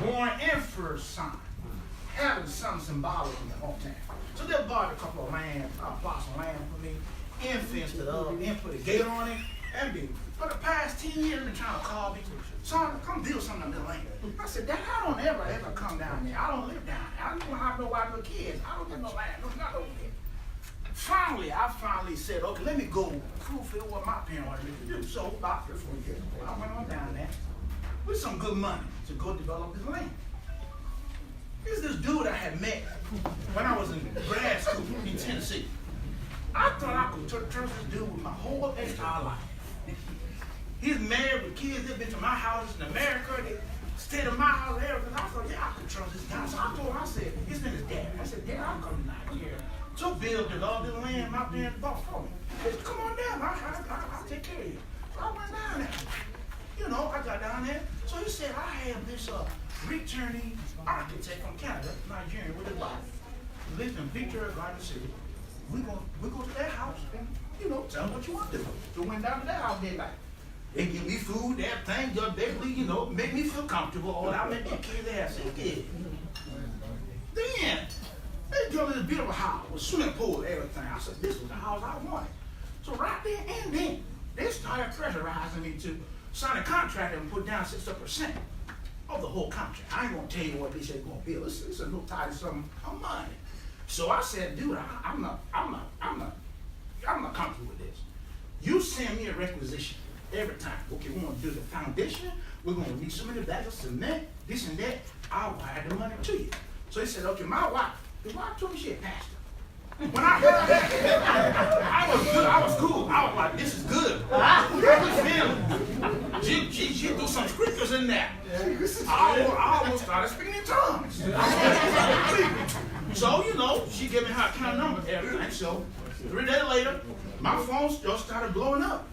born and first son, having something symbolic in the hometown. So they bought a couple of land, plots of land for me, and fenced it up, and put a gate on it, and for the past 10 years, they've been trying to call me, son, come build something on the land. I said, Dad, I don't ever come down there. I don't live down there. I don't have no wife, no kids. I don't get no land, no not over there. Finally, I said, okay, let me go fulfill what my parents wanted me to do. So about 4 years ago, I went on down there with some good money to go develop this land. Here's this dude I had met when I was in grad school in Tennessee. I thought I could trust this dude with my whole entire life. He's married with kids. They've been to my house in America. They stayed in my house and everything. I thought, yeah, I could trust this guy. So I told him, I said, his name is Dad. I said, Dad, I'll come to Nigeria to build all this land my parents bought for me. He said, come on down. I'll take care of you. So I went down there. You know, I got down there. So he said, I have this returning architect from Canada, Nigerian, with his wife. He lives in Victoria Garden City. We go to their house and, you know, tell them what you want to do. So we went down to their house, they give me food, everything, they, you know, make me feel comfortable. All I make their kids ass kid. Then they drove me this beautiful house with swimming pool and everything. I said, this was the house I wanted. So right there and then, they started pressurizing me to sign a contract and put down 60% of the whole contract. I ain't gonna tell you what they say gonna build. It's a little tight sum of money. So I said, dude, I'm not comfortable with this. You send me a requisition every time. Okay, we're gonna do the foundation. We're gonna need so many bags of cement, this and that. I'll wire the money to you. So he said, okay, my wife told me she a pastor. When I heard that, I was cool. I was like, this is good. I was feeling. She threw some scriptures in there. I almost started speaking in tongues. So, you know, she gave me her account number and everything. So 3 days later, my phone just started blowing up.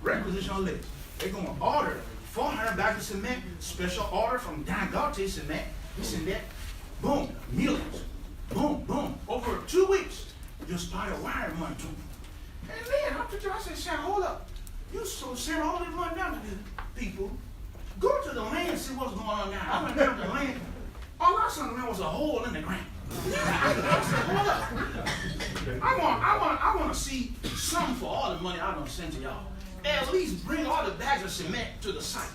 Requisition list. They're going to order 400 bags of cement, special order from Dangote Cement, this and that. Boom, millions. Boom, boom. Over 2 weeks, just started wiring money to me. And then after that, I said, Sam, hold up. You so send all this money down to these people. Go to the land and see what's going on now. I went down to the land. All I saw there was a hole in the ground. I said, hold up. I want to see something for all the money I done sent to y'all. At least bring all the bags of cement to the site.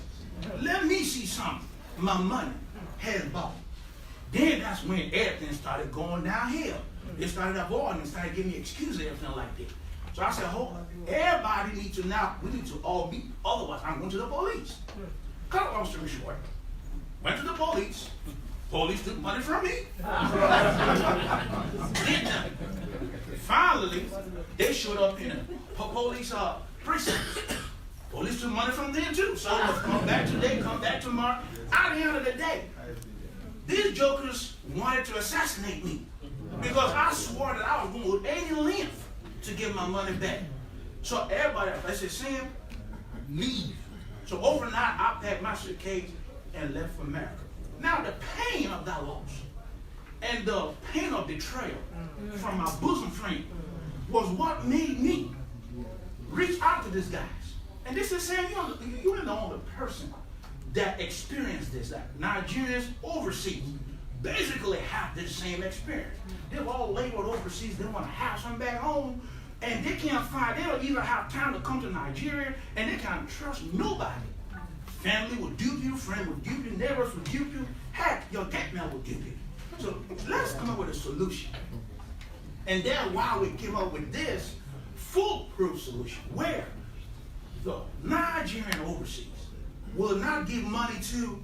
Let me see something my money has bought. Then that's when everything started going downhill. They started avoiding and started giving me excuses and everything like that. So I said, hold on. Everybody needs to now, we need to all meet. Otherwise, I'm going to the police. Cut a long story short. Went to the police. Police took money from me. Did nothing. Finally, they showed up in a police precinct. Police took money from them too. So it was come back today, come back tomorrow. At the end of the day, these jokers wanted to assassinate me because I swore that I was going with any length to get my money back. So everybody, I said, Sam, leave. So overnight, I packed my suitcase and left for America. Now the pain of that loss and the pain of betrayal from my bosom friend was what made me reach out to these guys. And this is saying you're the only person that experienced this. That Nigerians overseas basically have this same experience. They're all labored overseas. They want to have some back home, and they can't find. They don't even have time to come to Nigeria, and they can't trust nobody. Family will dupe you, friend will dupe you, neighbors will dupe you. Heck, your gate man will dupe you. So let's come up with a solution. And then why we came up with this foolproof solution, where the Nigerian overseas will not give money to,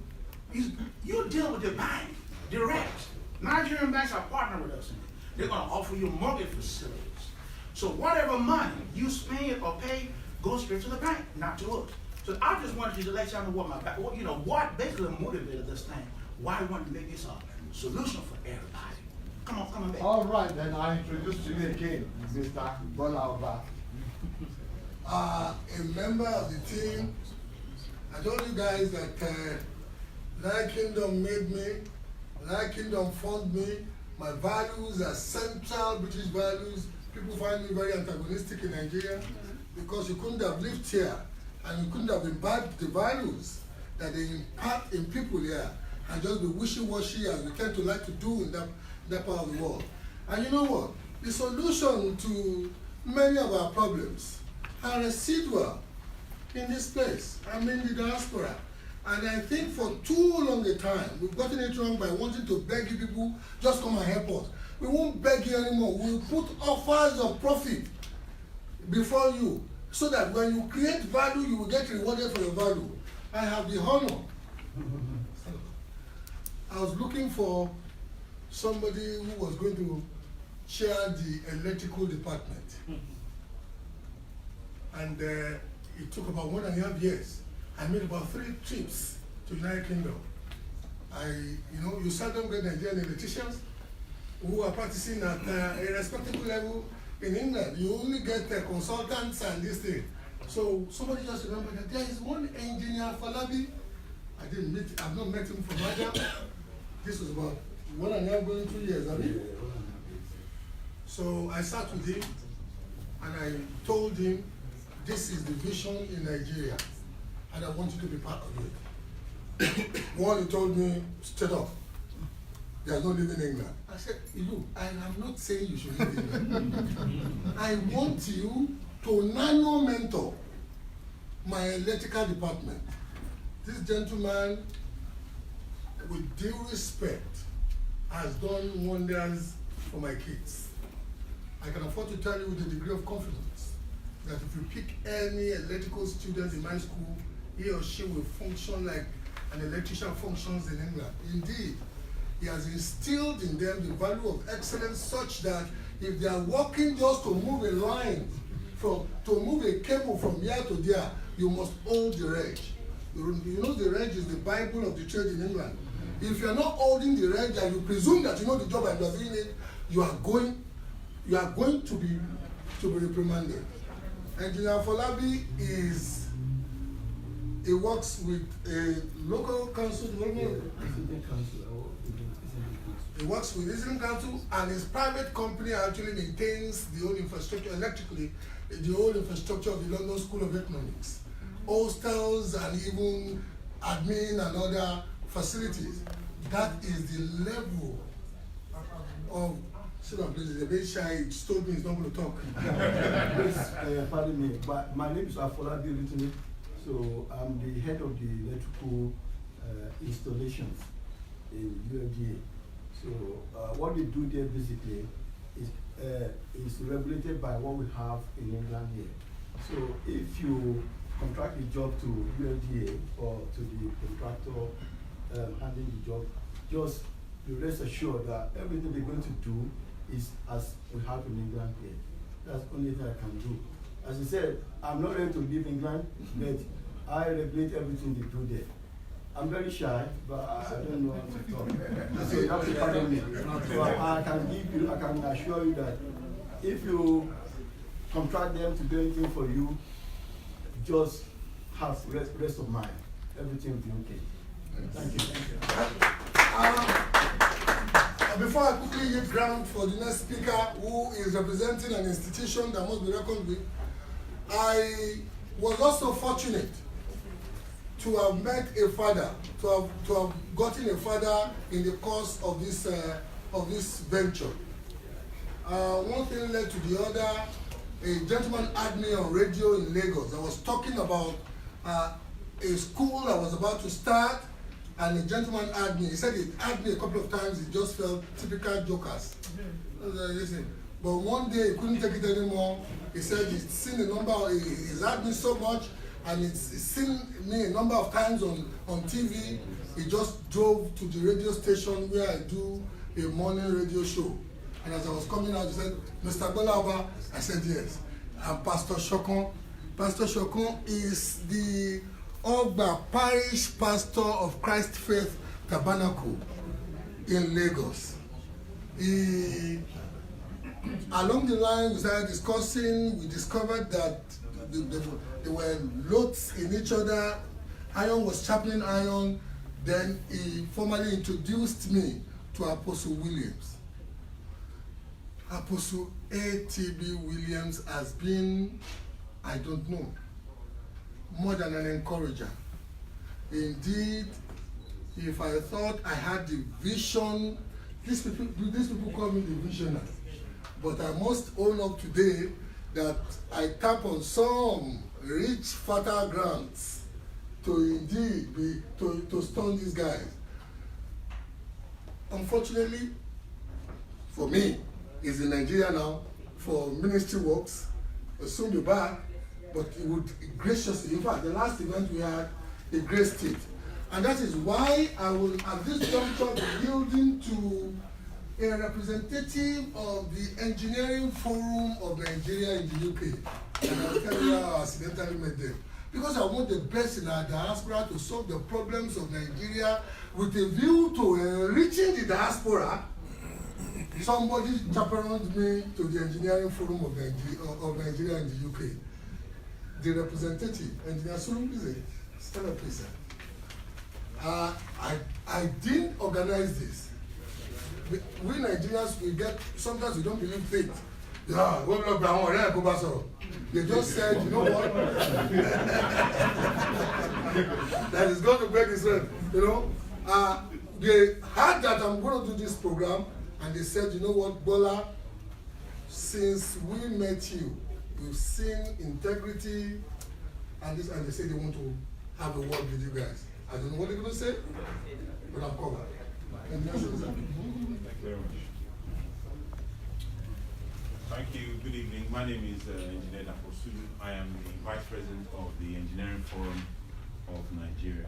you deal with the bank direct. Nigerian banks are partnering with us. They're going to offer you mortgage facilities. So whatever money you spend or pay goes straight to the bank, not to us. So I just wanted to let y'all know what basically motivated this thing. Why we wanted to make this a solution for everybody. Come on back. All right, then I introduce to you again, Mr. Gbola Oba. A member of the team. I told you guys that United Kingdom made me, United Kingdom formed me. My values are central British values. People find me very antagonistic in Nigeria because you couldn't have lived here and you couldn't have imbibed the values that they impart in people here and just be wishy-washy as we tend to like to do in that part of the world. And you know what? The solution to many of our problems are residual in this place. I mean the diaspora. And I think for too long a time, we've gotten it wrong by wanting to beg you people, just come and help us. We won't beg you anymore. We'll put offers of profit before you, so that when you create value, you will get rewarded for your value. I have the honor. I was looking for somebody who was going to chair the electrical department. And it took about 1.5 years. I made about 3 trips to United Kingdom. You seldom get Nigerian electricians who are practicing at a respectable level in England. You only get consultants and this thing. So somebody just remembered that there is one engineer, Falabi. I've not met him from Niger. This was about 1.5 going 2 years, I mean. So I sat with him and I told him, this is the vision in Nigeria, and I want you to be part of it. One, he told me, straight up, there's no living in England. I said, look, I am not saying you should live in England. I want you to nano-mentor my electrical department. This gentleman, with due respect, has done wonders for my kids. I can afford to tell you with a degree of confidence that if you pick any electrical student in my school, he or she will function like an electrician functions in England. Indeed, he has instilled in them the value of excellence such that if they are working just to move a line, to move a cable from here to there, you must hold the reg. You know the reg is the Bible of the trade in England. If you are not holding the reg and you presume that you know the job and you are doing it, you are going to be reprimanded. Engineer Falabi he works with a local council development. He works with Islington Council, and his private company actually maintains the whole infrastructure electrically, the whole infrastructure of the London School of Economics, hostels, and even admin and other facilities. That is the level of. Please, a bit shy. He told me he's not going to talk. Please, pardon me, but my name is Afolabi Ritini, so I'm the head of the electrical installations in UFGA. So what we do there basically is regulated by what we have in England here. So if you contract a job to UFGA or to the contractor handling the job, just be rest assured that everything they're going to do is as we have in England here. That's the only thing I can do. As I said, I'm not ready to leave England, but I regulate everything they do there. I'm very shy, but I don't know how to talk. So you have to pardon me. So I can assure you that if you contract them to do anything for you, just have rest of mind. Everything will be okay. Thank you. Before I quickly give ground for the next speaker, who is representing an institution that must be reckoned with, I was also fortunate to have met a father, to have gotten a father in the course of this venture. One thing led to the other. A gentleman had me on radio in Lagos. I was talking about a school I was about to start, and a gentleman had me. He said he had me a couple of times. He just felt typical jokers. I was like, listen. But one day he couldn't take it anymore. He said he's seen a number. He's had me so much, and he's seen me a number of times on TV. He just drove to the radio station where I do a morning radio show. And as I was coming out, he said, Mr. Gbola Oba. I said, yes. I'm Pastor Shokon. Pastor Shokon is the Ogba Parish Pastor of Christ Faith Tabernacle in Lagos. Along the line, we started discussing. We discovered that there were loads in each other. Iron was sharpening iron. Then he formally introduced me to Apostle Williams. Apostle A.T.B. Williams has been, I don't know, more than an encourager. Indeed, if I thought I had the vision, these people call me the visionary, but I must own up today that I tap on some rich, fertile grounds to indeed to stun these guys. Unfortunately, for me, it's in Nigeria now for ministry works. I'll soon be back, but it would graciously, in fact, the last event we had, it graced it. And that is why I will, at this juncture, be yielding to a representative of the Engineering Forum of Nigeria in the UK. And I'll tell you how I accidentally met them. Because I want the best in our diaspora to solve the problems of Nigeria with a view to enriching the diaspora. Somebody chaperoned me to the Engineering Forum of Nigeria in the UK. The representative, Engineer Sulum, please, stand up, please, sir. I didn't organize this. We Nigerians, we get, sometimes we don't believe faith. Yeah, they just said, you know what? That is going to break his head, you know? They heard that I'm going to do this program, and they said, you know what, Gbola, since we met you, we've seen integrity, and this, and they say they want to have a word with you guys. I don't know what they're going to say, but I'm covered. Thank you very much. Thank you. Good evening. My name is Engineer Dafosu. I am the Vice President of the Engineering Forum of Nigeria.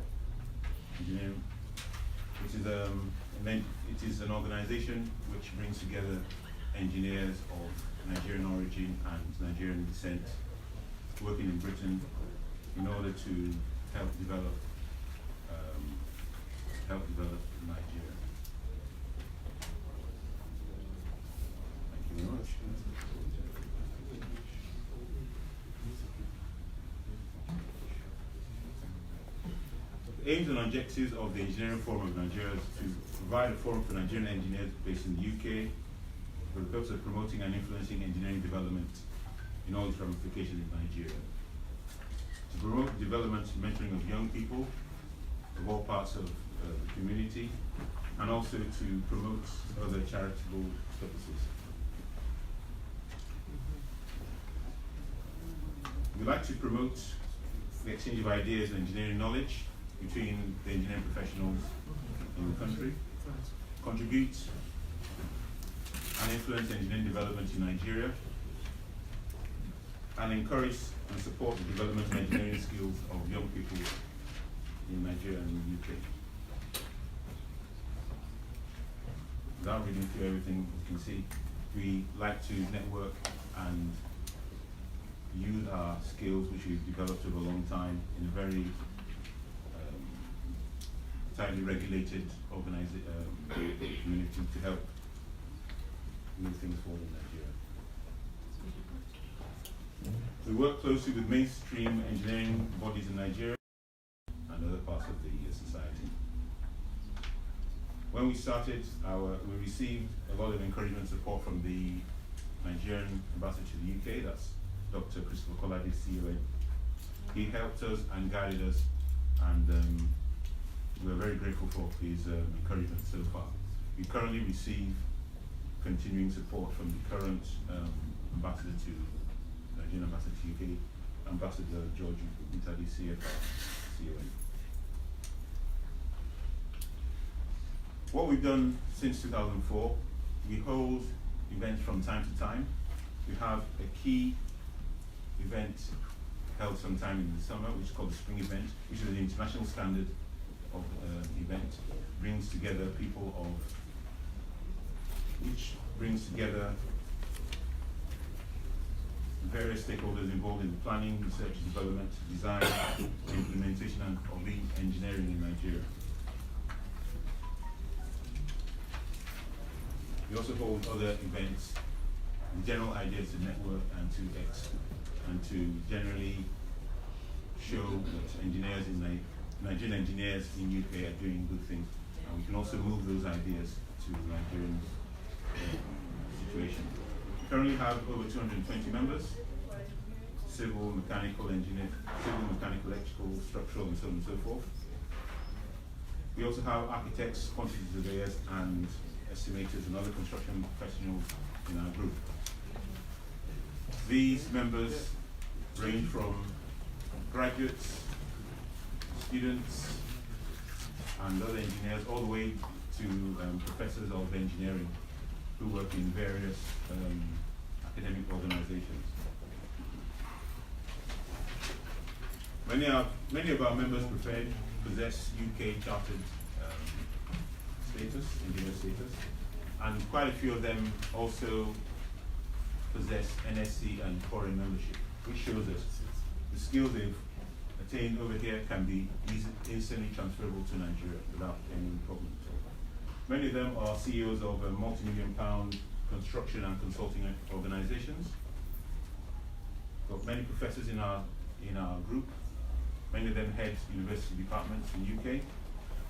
Engineering, it is an organization which brings together engineers of Nigerian origin and Nigerian descent working in Britain in order to help develop Nigeria. Thank you very much. The aims and objectives of the Engineering Forum of Nigeria is to provide a forum for Nigerian engineers based in the UK for the purpose of promoting and influencing engineering development in all its ramifications in Nigeria. To promote development and mentoring of young people of all parts of the community, and also to promote other charitable purposes. We like to promote the exchange of ideas and engineering knowledge between the engineering professionals in the country, contribute and influence engineering development in Nigeria, and encourage and support the development of engineering skills of young people in Nigeria and in the UK. Without reading through everything, you can see we like to network and use our skills which we've developed over a long time in a very tightly regulated community to help move things forward in Nigeria. We work closely with mainstream engineering bodies in Nigeria and other parts of the society. When we started, we received a lot of encouragement and support from the Nigerian ambassador to the UK, that's Dr. Christopher Kolade, CON. He helped us and guided us, and we're very grateful for his encouragement so far. We currently receive continuing support from the current ambassador to Nigerian ambassador to UK, Ambassador George Utadi, CFR, CON. What we've done since 2004, we hold events from time to time. We have a key event held sometime in the summer, which is called the Spring Event, which is an international standard of event, brings together people of, which brings together various stakeholders involved in planning, research, development, design, implementation, and of engineering in Nigeria. We also hold other events. The general idea is to network and to generally show that engineers in Nigerian engineers in UK are doing good things, and we can also move those ideas to Nigerian situation. We currently have over 220 members: civil, mechanical, engineer, civil, mechanical, electrical, structural, and so on and so forth. We also have architects, quantity surveyors, and estimators and other construction professionals in our group. These members range from graduates, students, and other engineers, all the way to professors of engineering who work in various academic organizations. Many of our members possess UK chartered status, engineer status, and quite a few of them also possess NSC and foreign membership, which shows us the skills they've attained over here can be instantly transferable to Nigeria without any problem. Many of them are CEOs of multi-million-pound construction and consulting organizations. Got many professors in our group. Many of them head university departments in the UK,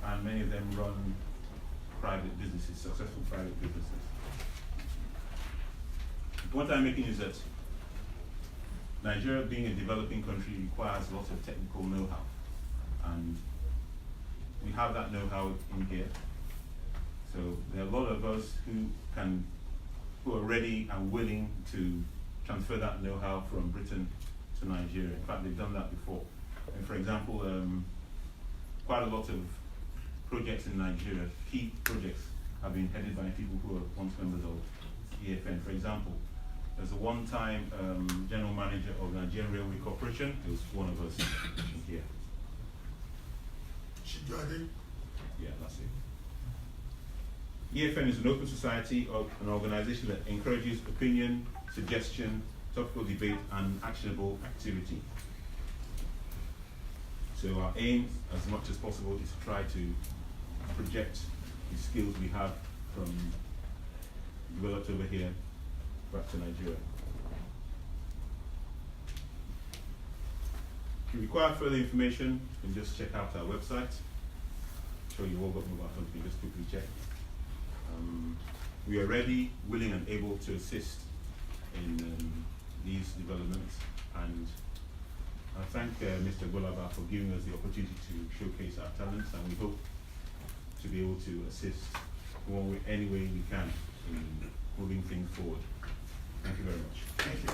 and many of them run private businesses, successful private businesses. The point I'm making is that Nigeria, being a developing country, requires lots of technical know-how, and we have that know-how in here. So there are a lot of us who are ready and willing to transfer that know-how from Britain to Nigeria. In fact, they've done that before. And for example, quite a lot of projects in Nigeria, key projects, have been headed by people who are once members of EFN. For example, there's a one-time general manager of Nigerian Railway Corporation. It was one of us here. Yeah, that's it. EFN is an open society, an organization that encourages opinion, suggestion, topical debate, and actionable activity. So our aim, as much as possible, is to try to project the skills we have from developed over here back to Nigeria. If you require further information, you can just check out our website. I'm sure you all got mobile phones, you can just quickly check. We are ready, willing, and able to assist in these developments, and I thank Mr. Gbola Oba for giving us the opportunity to showcase our talents, and we hope to be able to assist any way we can in moving things forward. Thank you very much. Thank you.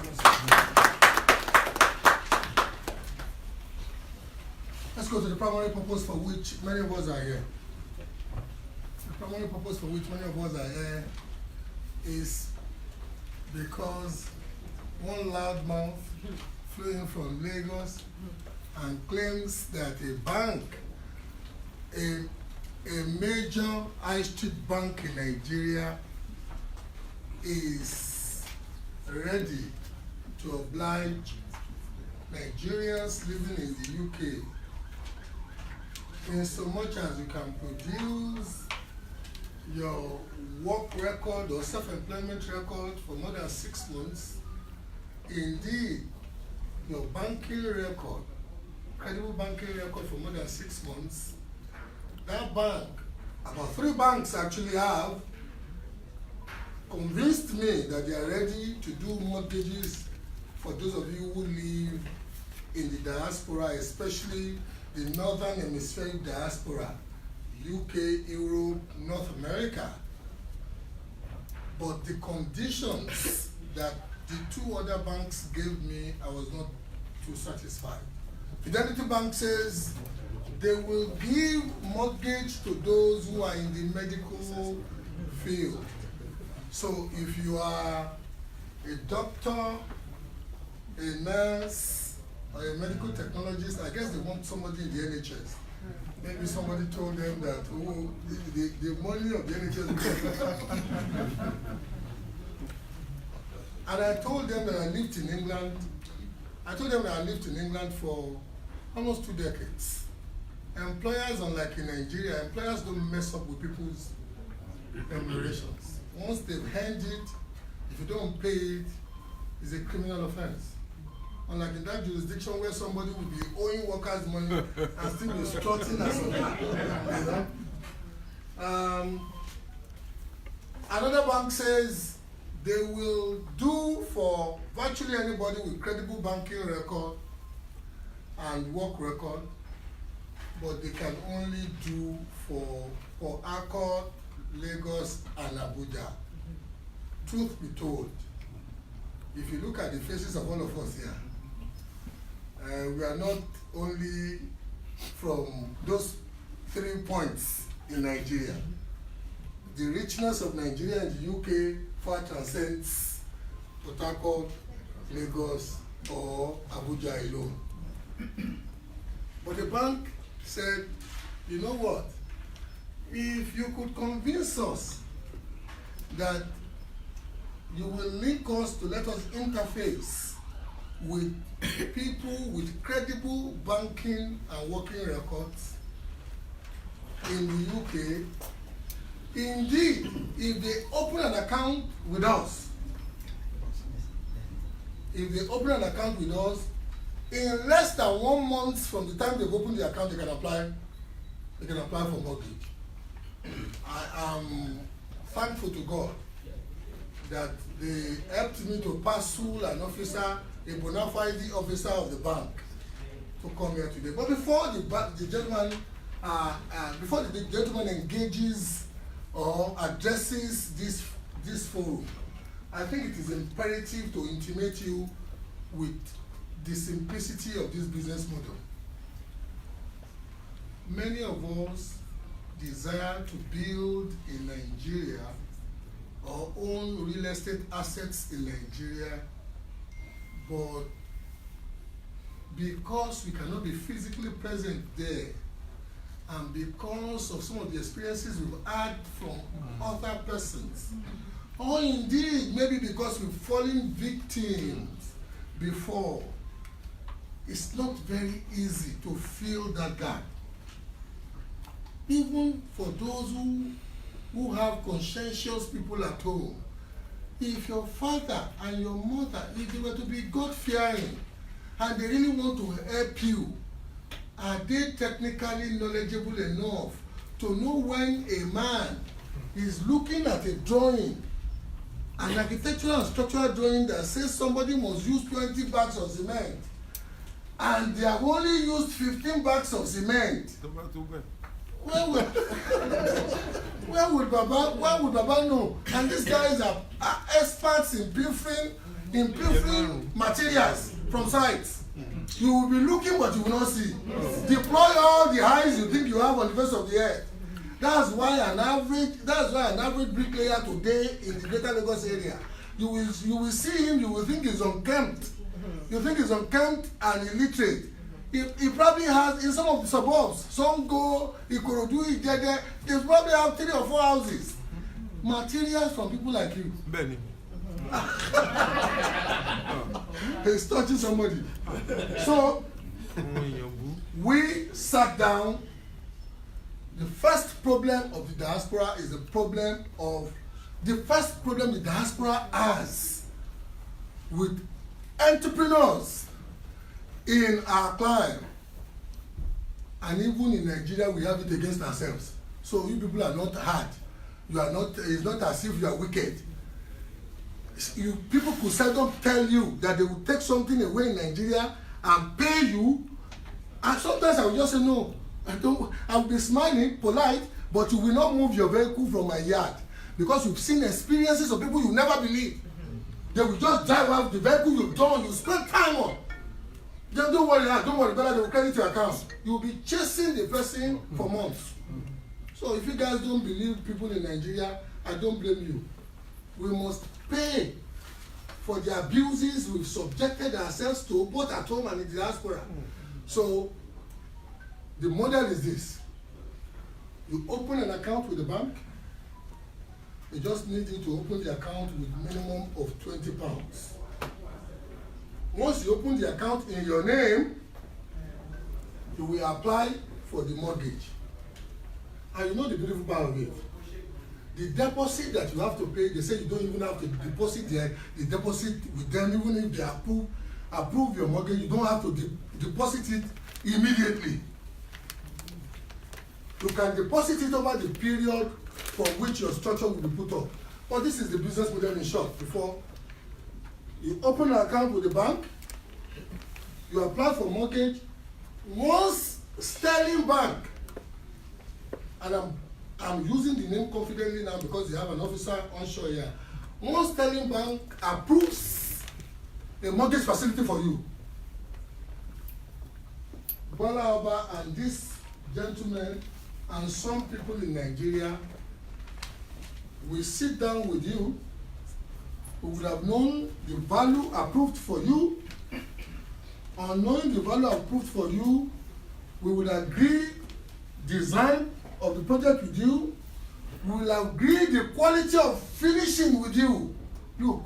Let's go to the primary purpose for which many of us are here. The primary purpose for which many of us are here is because one loudmouth flew in from Lagos and claims that a bank, a major high street bank in Nigeria, is ready to oblige Nigerians living in the UK in so much as you can produce your work record or self-employment record for more than 6 months. Indeed, your banking record, credible banking record for more than 6 months. That bank, about 3 banks actually have convinced me that they are ready to do mortgages for those of you who live in the diaspora, especially the northern hemispheric diaspora, UK, Europe, North America. But the conditions that the 2 other banks gave me, I was not too satisfied. Fidelity Bank says they will give mortgage to those who are in the medical field. So if you are a doctor, a nurse, or a medical technologist, I guess they want somebody in the NHS. Maybe somebody told them that, oh, the money of the NHS. And I told them that I lived in England. I told them that I lived in England for almost 2 decades. Employers, unlike in Nigeria, employers don't mess up with people's remunerations. Once they've earned it, if you don't pay it, it's a criminal offense. Unlike in that jurisdiction where somebody will be owing workers money and still be strutting as a Another bank says they will do for virtually anybody with credible banking record and work record, but they can only do for Accra, Lagos, and Abuja. Truth be told, if you look at the faces of all of us here, we are not only from those 3 points in Nigeria. The richness of Nigeria and the UK far transcends Port Harcourt, Lagos, or Abuja alone. But the bank said, you know what? If you could convince us that you will link us to let us interface with people with credible banking and working records in the UK, indeed, if they open an account with us, in less than 1 month from the time they've opened the account, they can apply for mortgage. I am thankful to God that they helped me to pass through an officer, a bona fide officer of the bank, to come here today. But before the gentleman engages or addresses this forum, I think it is imperative to intimate you with the simplicity of this business model. Many of us desire to build in Nigeria or own real estate assets in Nigeria, but because we cannot be physically present there, and because of some of the experiences we've had from other persons, or indeed maybe because we've fallen victims before, it's not very easy to fill that gap. Even for those who have conscientious people at home, if your father and your mother, if they were to be God-fearing and they really want to help you, are they technically knowledgeable enough to know when a man is looking at a drawing, an architectural and structural drawing that says somebody must use 20 bags of cement, and they have only used 15 bags of cement? Where would Baba know? And these guys are experts in pilfering materials from sites. You will be looking, but you will not see. Deploy all the eyes you think you have on the face of the earth. That's why an average bricklayer today in the Greater Lagos area, you will see him, you will think he's unkempt. You think he's unkempt and illiterate. He probably has, in some of the suburbs, some go, Ikorodu, Ijede, they probably have 3 or 4 houses. Materials from people like you. Benny. He's touching somebody. So, we sat down. The first problem of the diaspora is the first problem the diaspora has with entrepreneurs in our climb, and even in Nigeria we have it against ourselves. So you people are not hard. You are not. It's not as if you are wicked. People could seldom tell you that they will take something away in Nigeria and pay you, and sometimes I will just say no. I will be smiling, polite, but you will not move your vehicle from my yard because you've seen experiences of people you never believe. They will just drive out the vehicle you've done, you spend time on. Just don't worry, better they will credit your account. You will be chasing the person for months. So if you guys don't believe people in Nigeria, I don't blame you. We must pay for the abuses we've subjected ourselves to, both at home and in the diaspora. So the model is this. You open an account with the bank. You just need you to open the account with minimum of £20. Once you open the account in your name, you will apply for the mortgage. And you know the beautiful part of it. The deposit that you have to pay, they say you don't even have to deposit the deposit with them, even if they approve your mortgage, you don't have to deposit it immediately. You can deposit it over the period for which your structure will be put up. But this is the business model in short. Before you open an account with the bank, you apply for mortgage. Once Sterling Bank and I'm using the name confidently now because they have an officer onshore here. Once Sterling Bank approves a mortgage facility for you, Gbola Oba and this gentleman and some people in Nigeria will sit down with you. We would have known the value approved for you. On knowing the value approved for you, we would agree design of the project with you. We will agree the quality of finishing with you. Look,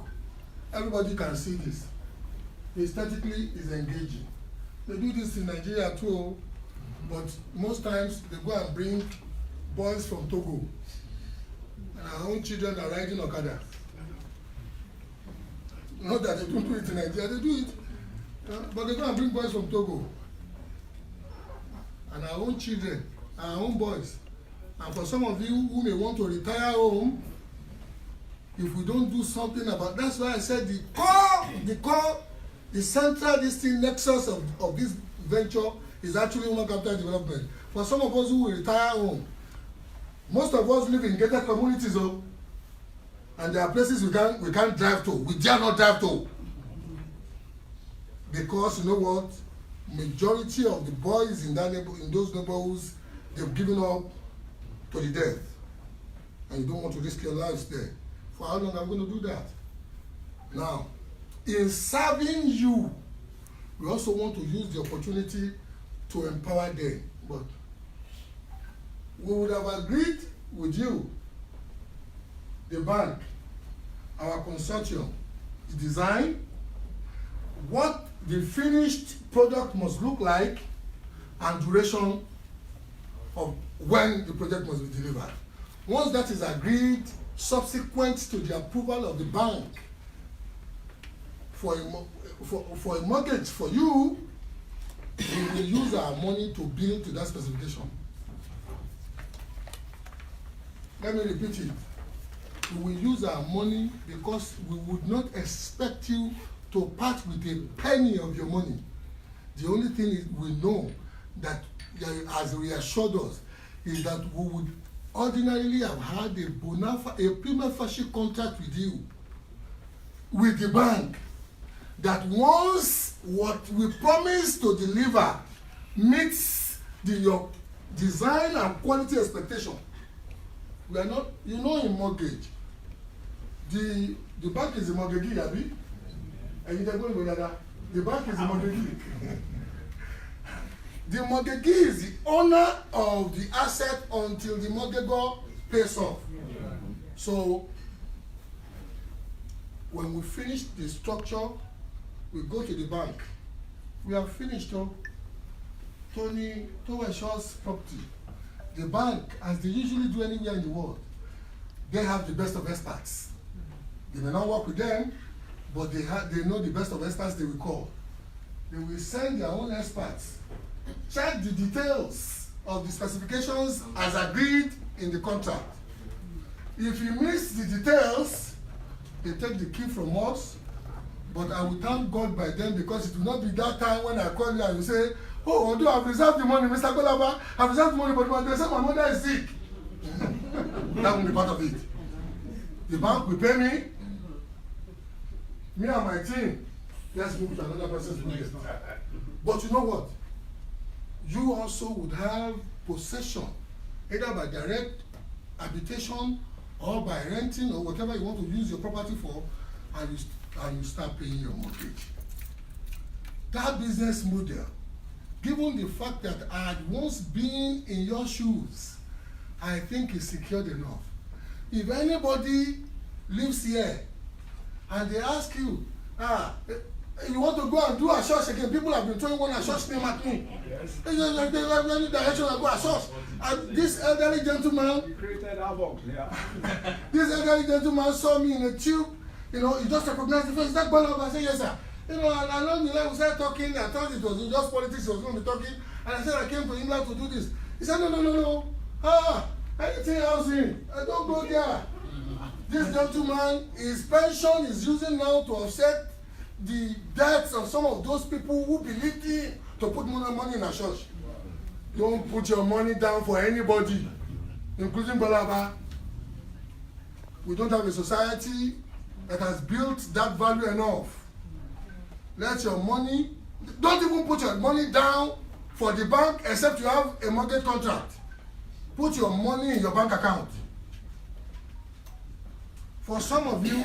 everybody can see this. Aesthetically is engaging. They do this in Nigeria too, but most times they go and bring boys from Togo, and our own children are riding Okada. Not that they don't do it in Nigeria, they do it, but they go and bring boys from Togo, and our own children, our own boys. And for some of you who may want to retire home, if we don't do something about, that's why I said the central nexus of this venture is actually human capital development. For some of us who will retire home, most of us live in gated communities, and there are places we can't drive to. We dare not drive to, because you know what? Majority of the boys in those neighborhoods, they've given up to the death, and you don't want to risk your lives there. For how long are we going to do that? Now, in serving you, we also want to use the opportunity to empower them. But we would have agreed with you, the bank, our consortium, the design, what the finished product must look like, and duration of when the project must be delivered. Once that is agreed, subsequent to the approval of the bank for a mortgage for you, we will use our money to build to that specification. Let me repeat it. We will use our money because we would not expect you to part with a penny of your money. The only thing is we know that, as reassured us, is that we would ordinarily have had a prima facie contract with you, with the bank, that once what we promise to deliver meets your design and quality expectation. We are not, in mortgage, the bank is a mortgagee, Abi, and you don't go that. The bank is a mortgagee. The mortgagee is the owner of the asset until the mortgagor pays off. So when we finish the structure, we go to the bank. We have finished Tony Shaw's property. The bank, as they usually do anywhere in the world, they have the best of experts. They may not work with them, but they know the best of experts they will call. They will send their own experts, check the details of the specifications as agreed in the contract. If you miss the details, they take the key from us, but I will thank God by then, because it will not be that time when I call you and you say, oh, although I've reserved the money, Mr. Gbola Oba, I've reserved the money, but they say my mother is sick. That will be part of it. The bank will pay me and my team, let's move to another person's project. But you know what? You also would have possession, either by direct habitation or by renting or whatever you want to use your property for, and you start paying your mortgage. That business model, given the fact that I had once been in your shoes, I think is secured enough. If anybody lives here and they ask you, you want to go and do a church again, people have been throwing one a church name at me. Yes. Any direction I go a church. And this elderly gentleman, you created havoc, yeah. This elderly gentleman saw me in a tube, he just recognized the face. Is that Gbola Oba? I said, yes, sir. And along the line we started talking. I thought it was just politics, he was going to be talking. And I said, I came to England to do this. He said, no. Anything else in? I don't go there. This gentleman, his pension is using now to offset the debts of some of those people who believed in to put money in a church. Don't put your money down for anybody. including Gbola Oba, we don't have a society that has built that value enough. Let your money, don't even put your money down for the bank except you have a mortgage contract. Put your money in your bank account. For some of you,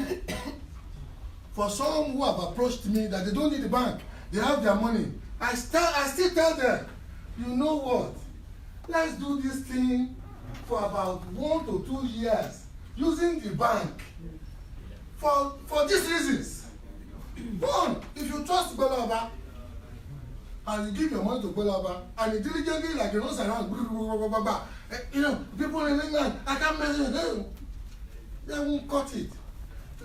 for some who have approached me that they don't need the bank, they have their money, I still tell them, you know what, let's do this thing for about 1 to 2 years using the bank for these reasons. One, if you trust Gbola Oba and you give your money to Gbola Oba and he diligently, like he runs around, you know, people in England, I can't mention them, they won't cut it.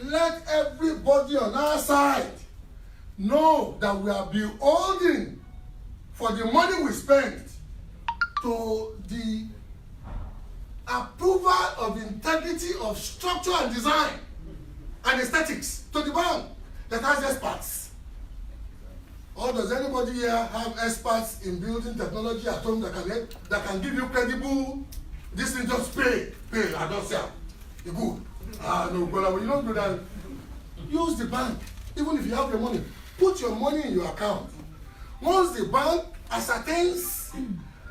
Let everybody on our side know that we are beholden for the money we spend to the approval of integrity of structure and design and aesthetics to the bank that has experts. Or does anybody here have experts in building technology at home that can give you credible, this thing just pay, I don't sell, you're good. No, but you don't do that. Use the bank, even if you have your money. Put your money in your account. Once the bank ascertains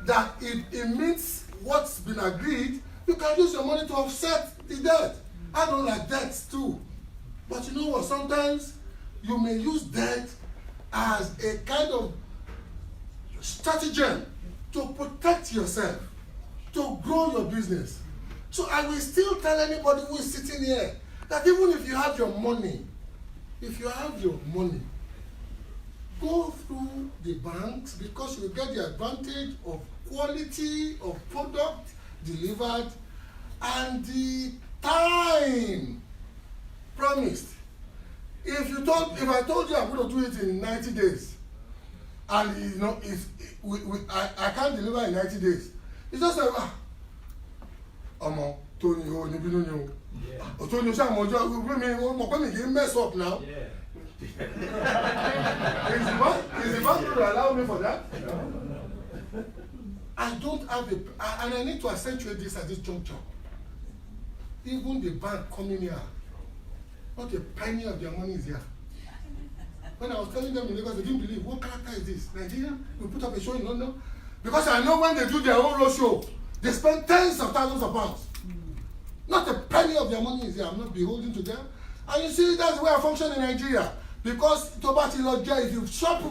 that it meets what's been agreed, you can use your money to offset the debt. I don't like debts too. But you know what? Sometimes you may use debt as a kind of stratagem to protect yourself, to grow your business. So I will still tell anybody who is sitting here that even if you have your money, go through the banks because you will get the advantage of quality of product delivered and the time promised. If I told you I'm going to do it in 90 days, and you know, I can't deliver in 90 days, it's just like, Tony, Tony, Tony, you mess up now. Yeah. Is the bank going to allow me for that? I don't have and I need to accentuate this at this juncture. Even the bank coming here, not a penny of their money is here. When I was telling them in Lagos, they didn't believe, what character is this? Nigeria? We put up a show in London? Because I know when they do their own road show, they spend tens of thousands of pounds. Not a penny of their money is here. I'm not beholden to them. And you see, that's the way I function in Nigeria. Because Tobati Lodja, if you shop,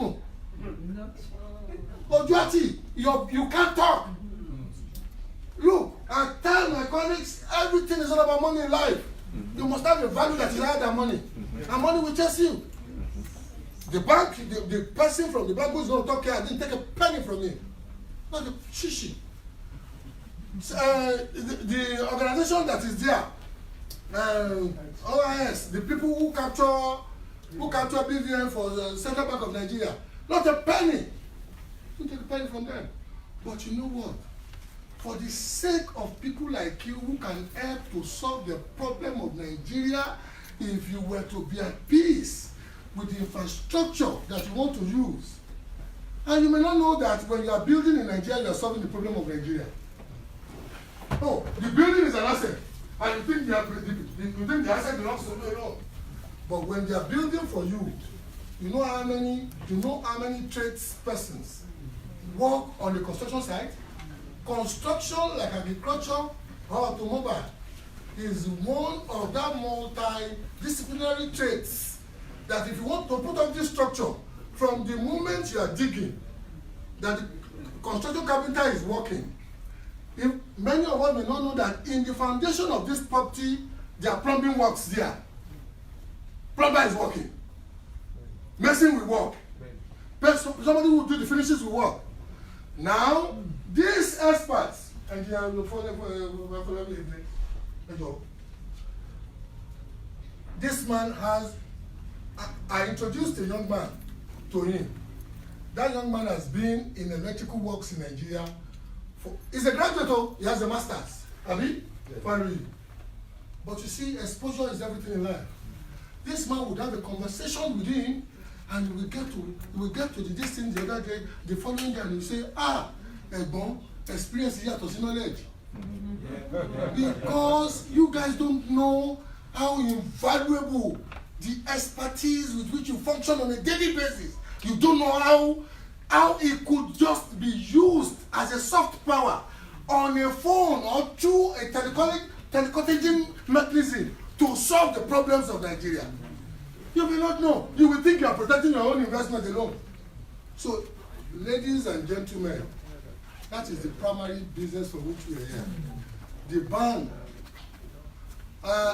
you can't talk. Look, I tell my colleagues, everything is all about money in life. You must have a value that is higher than money. And money will chase you. The bank, the person from the bank who's going to talk here, I didn't take a penny from him. Not a shishi. The organization that is there, OIS, the people who capture BVN for the Central Bank of Nigeria, not a penny. Don't take a penny from them. But you know what? For the sake of people like you who can help to solve the problem of Nigeria, if you were to be at peace with the infrastructure that you want to use, and you may not know that when you are building in Nigeria, you are solving the problem of Nigeria. No, the building is an asset, and you think the asset belongs to you alone. But when they are building for you, you know how many trades persons work on the construction site. Construction, like agriculture or automobile, is one of that multidisciplinary traits that if you want to put up this structure, from the moment you are digging, that the construction carpenter is working. If many of us may not know that in the foundation of this property, there are plumbing works there. Plumber is working. Mason will work. Somebody who will do the finishes will work. Now, these experts, and this man has, I introduced a young man to him. That young man has been in electrical works in Nigeria. He's a graduate, he has a master's. Abi? Yes. But you see, exposure is everything in life. This man would have a conversation with him, and we get to this thing the other day, the following day, and you say, Egbon, experience is here to see knowledge. Because you guys don't know how invaluable the expertise with which you function on a daily basis. You don't know how it could just be used as a soft power on a phone or through a teleconferencing mechanism to solve the problems of Nigeria. You may not know. You will think you are protecting your own investment alone. So, ladies and gentlemen, that is the primary business for which we are here. The bank,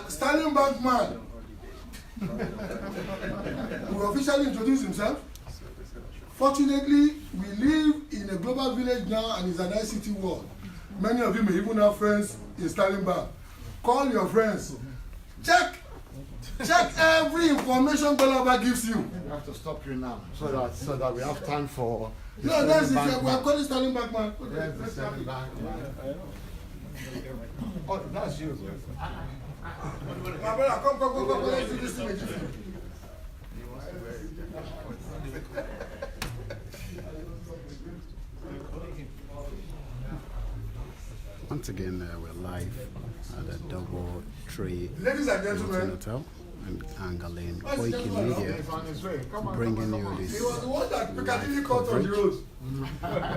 Sterling Bank man, will officially introduce himself. Fortunately, we live in a global village now and it's an ICT world. Many of you may even have friends in Sterling Bank. Call your friends. Check every information Gbola Oba gives you. We have to stop you now so that we have time for. No, that's it. We are calling Sterling Bank man. Yes, the Sterling Bank man. Oh, that's you, bro. My brother, come, let's do this thing. Once again, we're live at the Double Tree Ladies and gentlemen, Hotel and Angalin Koiki Media, bringing you this. he was the one that Piccadilly caught on the road.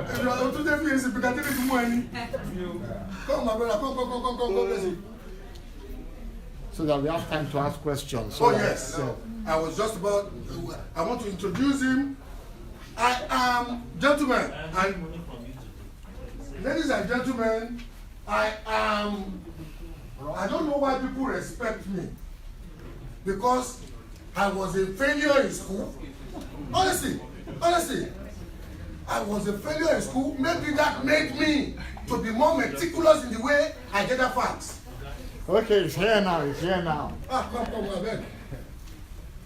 If you are today facing Piccadilly to money. Come, my brother, come, let's see. So that we have time to ask questions. Oh yes, I was just about. I want to introduce him. I am gentlemen and ladies and gentlemen. I don't know why people respect me because I was a failure in school. Honestly, I was a failure in school. Maybe that made me to be more meticulous in the way I get the facts. Okay, it's here now. Come, I beg.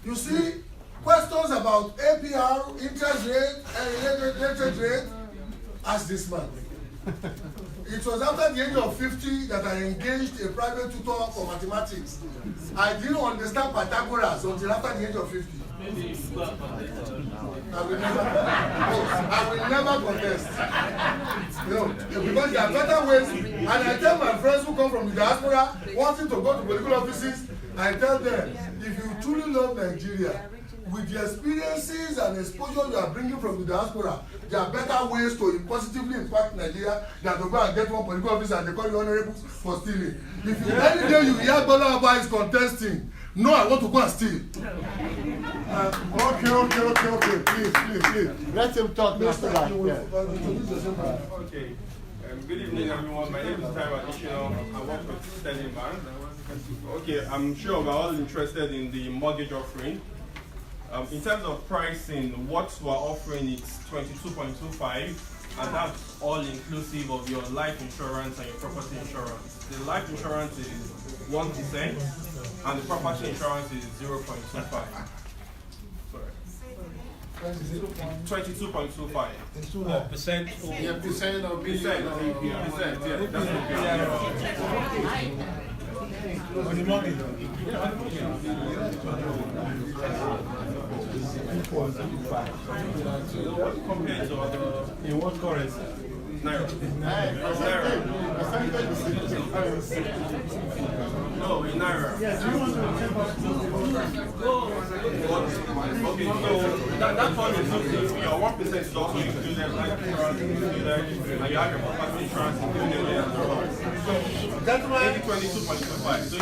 You see, questions about APR, interest rate, and related rate, ask this man. It was after the age of 50 that I engaged a private tutor for mathematics. I didn't understand Pythagoras until after the age of 50. I will never contest. Because there are better ways. And I tell my friends who come from the diaspora wanting to go to political offices, I tell them, if you truly love Nigeria, with the experiences and exposure you are bringing from the diaspora, there are better ways to positively impact Nigeria than to go and get one political officer and they call you honorable for stealing. If any day you hear Gbola Oba is contesting, no, I want to go and steal. Okay. Please. Let him talk now. Okay. Good evening, everyone. My name is Tyler Additional. I work with Sterling Bank. Okay, I'm sure we're all interested in the mortgage offering. In terms of pricing, what we're offering is 22.25, and that's all inclusive of your life insurance and your property insurance. The life insurance is 1%, and the property insurance is 0.25. 22.25. 4%. Yeah, percent or percent. Yeah, that's On the mortgage. compared to other In what currency? Naira. No, in Naira. Okay, so that one is included. Your 1% is also included, life insurance included, and you have your property insurance included there as well. So that's why 22.25. So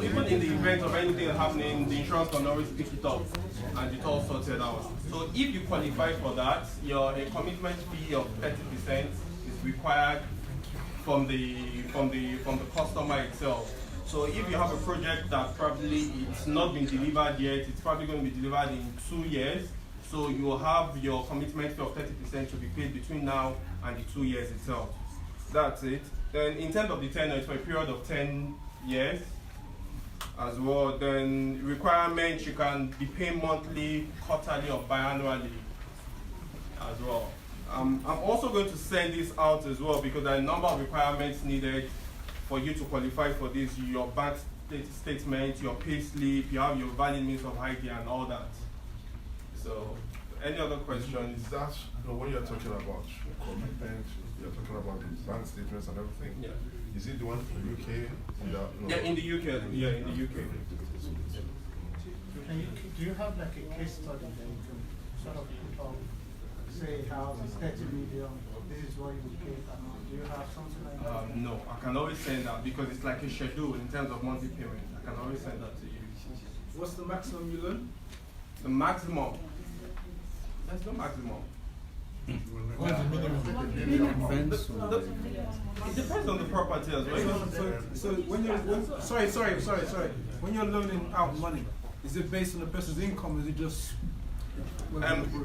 even in the event of anything happening, the insurance can always pick it up and it's all sorted out. So if you qualify for that, a commitment fee of 30% is required from the customer itself. So if you have a project that probably it's not been delivered yet, it's probably going to be delivered in 2 years. So you will have your commitment fee of 30% to be paid between now and the 2 years itself. That's it. Then in terms of the tenure, it's for a period of 10 years as well. Then requirements, you can be paid monthly, quarterly, or biannually as well. I'm also going to send this out as well because there are a number of requirements needed for you to qualify for this. Your bank statement, your pay slip, you have your valid means of ID and all that. So Any other questions? Is that, when you're talking about commitment, you're talking about the bank statements and everything? Yeah. Is it the one in the UK? Yeah, in the UK. Yeah, in the UK. Do you have like a case study that you can sort of put on, say house is 30 million, this is what you would pay per month? Do you have something like that? No, I can always send that because it's like a schedule in terms of monthly payment. I can always send that to you. What's the maximum you learn? The maximum. There's no maximum. What's the minimum? It depends on the property as well. So when you're sorry. When you're loaning out money, is it based on the person's income? Or is it just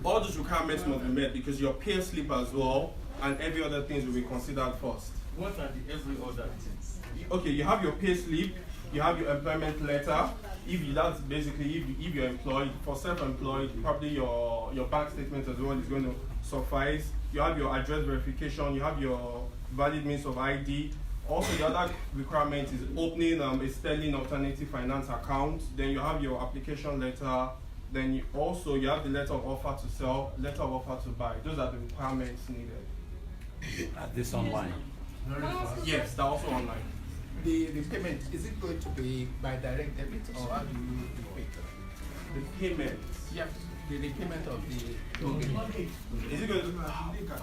all those requirements must be met because your pay slip as well and every other things will be considered first. What are the every other things? Okay, you have your pay slip, you have your employment letter. That's basically if you're employed. For self-employed, probably your bank statement as well is going to suffice. You have your address verification, you have your valid means of ID. Also, the other requirement is opening a sterling alternative finance account. Then you have your application letter. Then you have the letter of offer to sell, letter of offer to buy. Those are the requirements needed. Are this online? Yes, they're also online. The payment, is it going to be by direct debit or how do you pay? The payment. Yeah, the payment of the Is it going to?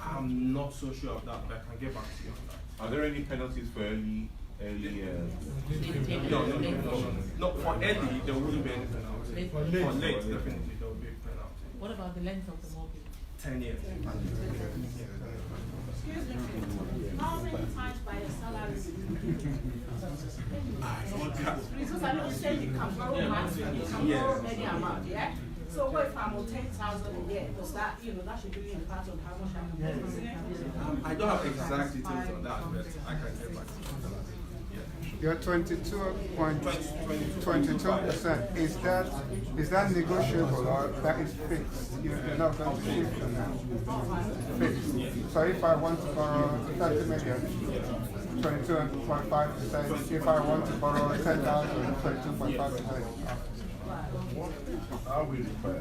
I'm not so sure of that, but I can get back to you on that. Are there any penalties for early? No, for early there wouldn't be any penalty. For late, definitely there will be a penalty. What about the length of the mortgage? 10 years. Excuse me, how many times by your salary? Because I know say you can borrow monthly, you can borrow any amount, yeah? So what if I'm on 10,000 a year? Because that, that should be in part of how much I'm paying. I don't have exact details on that, but I can get back to you. Your 22%, is that negotiable or that is fixed? You're not going to shift on that. Fixed. So if I want to borrow 30 million, 22.5%. If I want to borrow 10,000, 22.5%. How we require a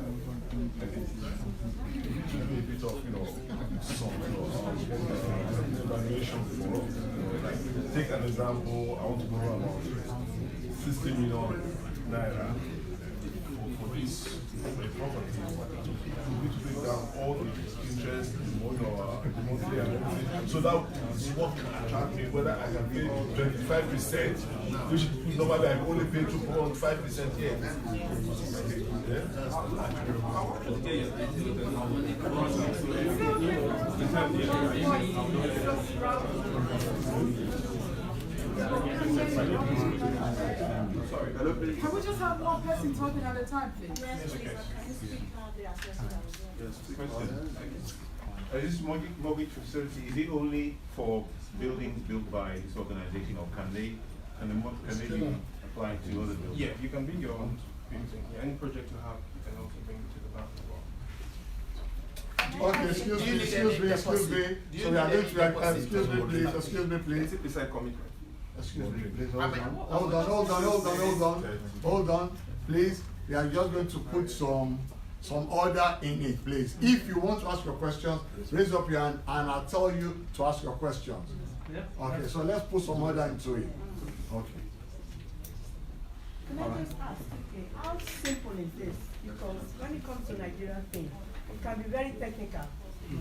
bit of, some evaluation for, like, take an example, I want to borrow about 60 million naira for this property. We need to break down all the interest, the monthly and everything. So that is what can attract me, whether I can pay 25%, which normally I only pay 2.5% here. Can we just have one person talking at a time, please? Yes, this mortgage facility, is it only for buildings built by this organization, or can they be applied to other buildings? Yeah, you can bring your own building. Yeah, any project you have, you can also bring it to the bank as well. Okay, excuse me. So we are going to, excuse me, please. 80% commitment. Excuse me, please, hold on, please. We are just going to put some order in it, please. If you want to ask your questions, raise up your hand and I'll tell you to ask your questions. Okay, so let's put some order into it. Okay. Can I just ask, how simple is this? Because when it comes to Nigerian thing, it can be very technical.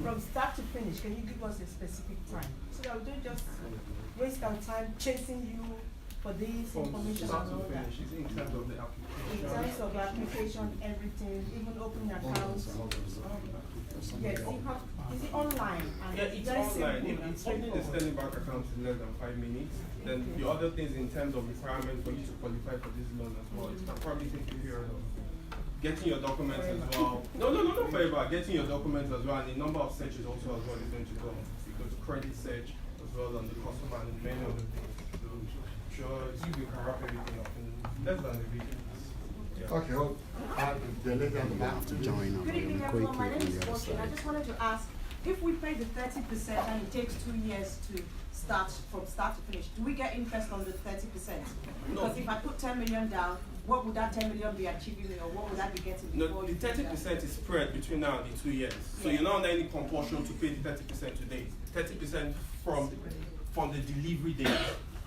From start to finish, can you give us a specific time? So that we don't just waste our time chasing you for this information and all that. In terms of the application. In terms of application, everything, even opening accounts. Yes, is it online? Yeah, it's online. If opening a standing bank account is less than 5 minutes, then the other things in terms of requirement for you to qualify for this loan as well, it can probably take a period of getting your documents as well. No, not forever. Getting your documents as well, and the number of searches also as well is going to go. Because credit search as well on the customer and many other things. So sure, if you can wrap everything up in less than a week. Yeah. Okay, hold. The lady on the back. To join up Good evening, and everyone. My name quickly is on the other Fortune. I side. just wanted to ask, if we pay the 30% and it takes 2 years to start to finish. Do we get interest on the 30%? Because if I put 10 million down, what would that 10 million be achieving, or what would I be getting before? No, the 30% is spread between now and the 2 years. So you're not under any compulsion to pay the 30% today. 30% from the delivery date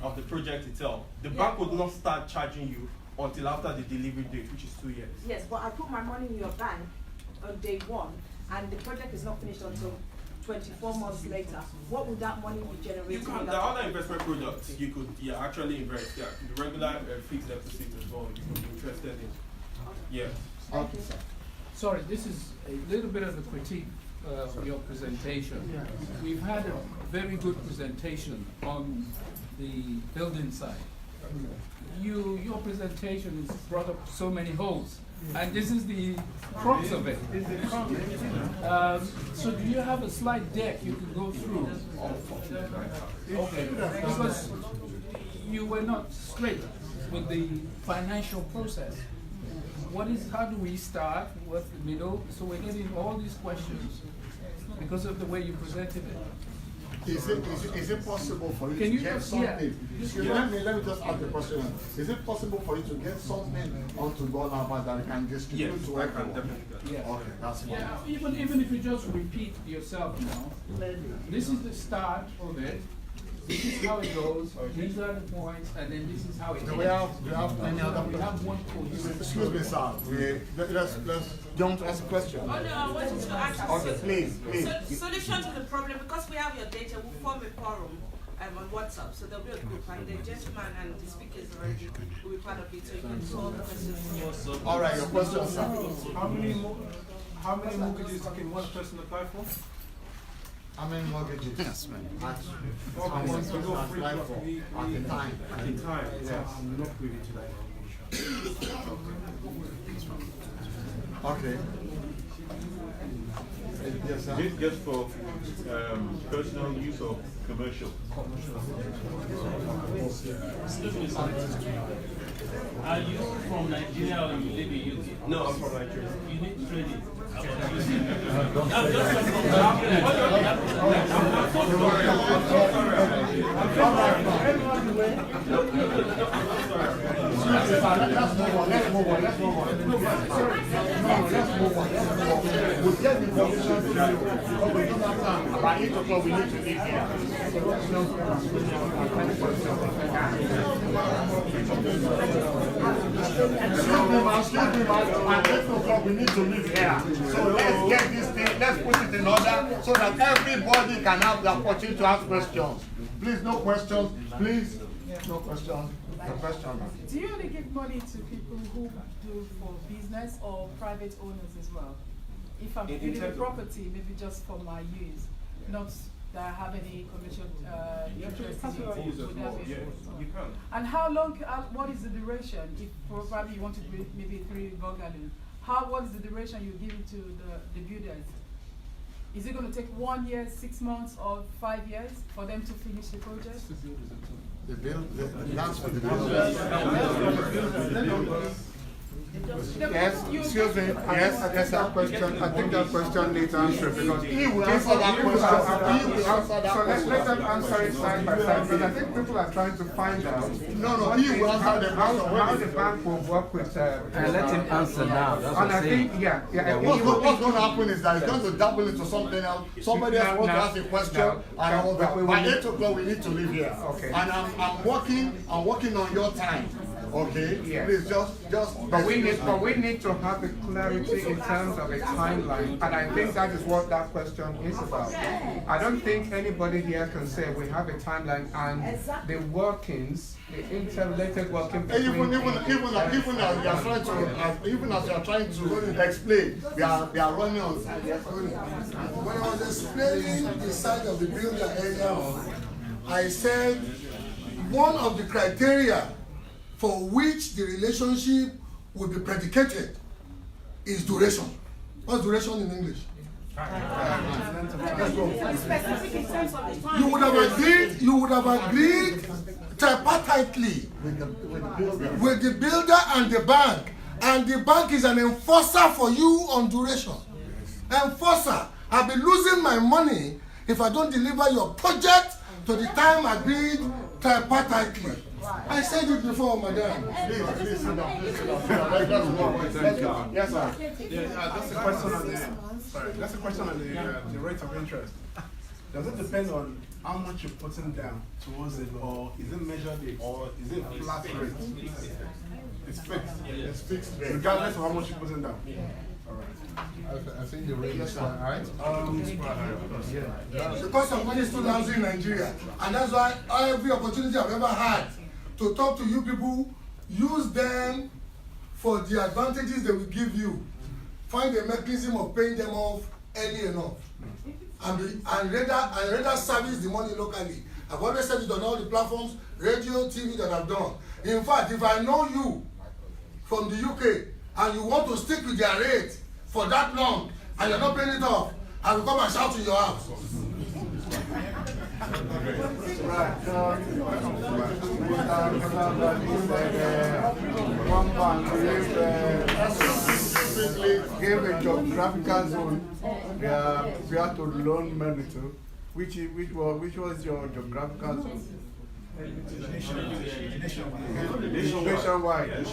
of the project itself. The bank would not start charging you until after the delivery date, which is 2 years. Yes, but I put my money in your bank on day 1, and the project is not finished until 24 months later. What would that money be generating? There are other investment products you could actually invest. Yeah, the regular fixed deposit as well. You could be interested in. Yeah. Thank you, sir. Sorry, this is a little bit of a critique of your presentation. We've had a very good presentation on the building side. Your presentation has brought up so many holes, and this is the crux of it. So do you have a slide deck you can go through? Okay, because you were not straight with the financial process. How do we start? What's the middle? So we're getting all these questions because of the way you presented it. Is it possible for you to get something? Yeah. Let me just ask the question. Is it possible for you to get something onto Gbola Oba that you can distribute to everyone? Yeah. Okay, that's fine. Yeah, even if you just repeat yourself now, this is the start of it. This is how it goes. These are the points, and then this is how it ends. Do we have any other? We have one coherent. Excuse me, sir. Let's don't ask a question. Oh no, I wanted to ask you. Okay, please. Solution to the problem, because we have your data, we'll form a forum on WhatsApp, so there'll be a group, and the gentleman and the speakers already will be part of it, so you can solve the questions. All right, your question, sir. How many mortgages can one person apply for? How many mortgages? Yes, man. At the time. At the time, yes. I'm not privy to that information. Okay. Yes, sir. Just for personal use or commercial? Excuse me, sir. Are you from Nigeria or you live in UK? No, I'm from Nigeria. You need trading. Let's move on. We'll get the information to you. But we don't have time. By 8 o'clock, we need to leave here. Excuse me, at 8 o'clock, we need to leave here. So let's get this thing, let's put it in order so that everybody can have the opportunity to ask questions. Please, no questions. Please, no questions. No question. Do you only give money to people who do for business or private owners as well? If I'm building a property, maybe just for my use, not that I have any commercial interest in it. You can. And how long, what is the duration? If probably you want to build maybe 3 bungalows, what is the duration you give to the builders? Is it going to take 1 year, 6 months, or 5 years for them to finish the project? That's for the builders. Yes, excuse me. Yes, that question. I think that question needs answering because he will answer that question. He will answer that question. So let them answer it side by side because I think people are trying to find out. No, he will answer the question. How the bank will work with. And let him answer now. That's and I think, what's going to happen is that it's going to double into something else. Somebody else wants to ask a question, and all that. By 8 o'clock, we need to leave here. Okay. And I'm working on your time. Okay. Yes. Please just. But we need to have a clarity in terms of a timeline, and I think that is what that question is about. I don't think anybody here can say we have a timeline and the workings, the interrelated working between. Even as you are trying to explain, they are running on. When I was explaining the side of the builder earlier on, I said one of the criteria for which the relationship will be predicated is duration. What's duration in English? Let's go. You would have agreed tripartitely with the builder and the bank is an enforcer for you on duration. Enforcer, I'll be losing my money if I don't deliver your project to the time agreed tripartitely. I said it before, madam. Please sit down. Let's go. Yes, sir. That's a question on the. Sorry, that's a question on the rate of interest. Does it depend on how much you're putting down towards it, or is it measured, or is it flat rate? It's fixed. It's fixed rate. Regardless of how much you're putting down. All right. I think the rate is quite high. Because of money still housing in Nigeria, and that's why every opportunity I've ever had to talk to you people, use them for the advantages they will give you. Find a mechanism of paying them off early enough, and rather service the money locally. I've always said it on all the platforms, radio, TV that I've done. In fact, if I know you from the UK and you want to stick with their rate for that long and you're not paying it off, I will come and shout in your house. One bank gave a geographical zone we had to loan money to. Which was your geographical zone? Nationwide.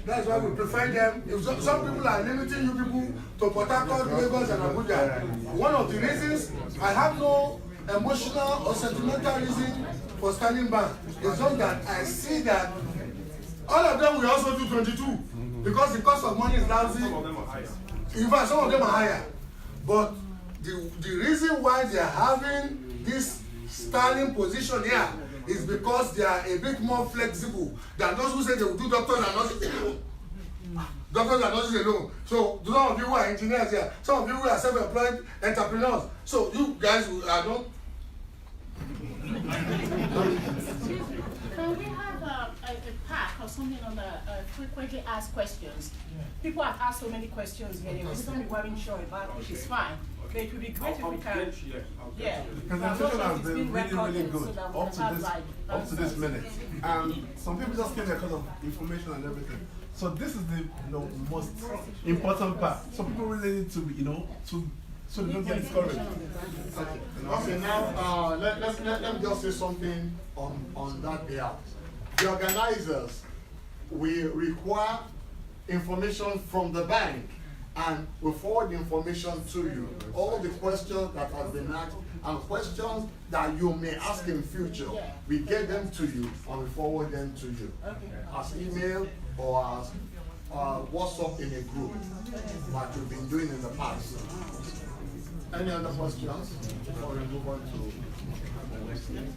That's why we prefer them. If some people are limiting you people to Port Harcourt, Lagos, and Abuja. One of the reasons I have no emotional or sentimental reason for standing back is just that I see that all of them will also do 22 because the cost of money is lousy. Some of them are higher. In fact, some of them are higher. But the reason why they are having this standing position here is because they are a bit more flexible than those who say they will do doctors and nurses alone. Doctors and nurses alone. So some of you who are engineers here, some of you who are self-employed entrepreneurs. So you guys are not. Can we have a pack or something on the frequently asked questions? People have asked so many questions here. This is something we weren't sure about, which is fine. But it would be great if we can. Yeah. The presentation has been really good up to this minute. And some people just came there because of information and everything. So this is the most important part. So people really need to be, so they don't get discouraged. Okay, now let me just say something on that behalf. The organizers, we require information from the bank and we forward the information to you. All the questions that have been asked and questions that you may ask in future, we get them to you and we forward them to you as email or as WhatsApp in a group like we've been doing in the past. Any other questions before we move on to the next thing?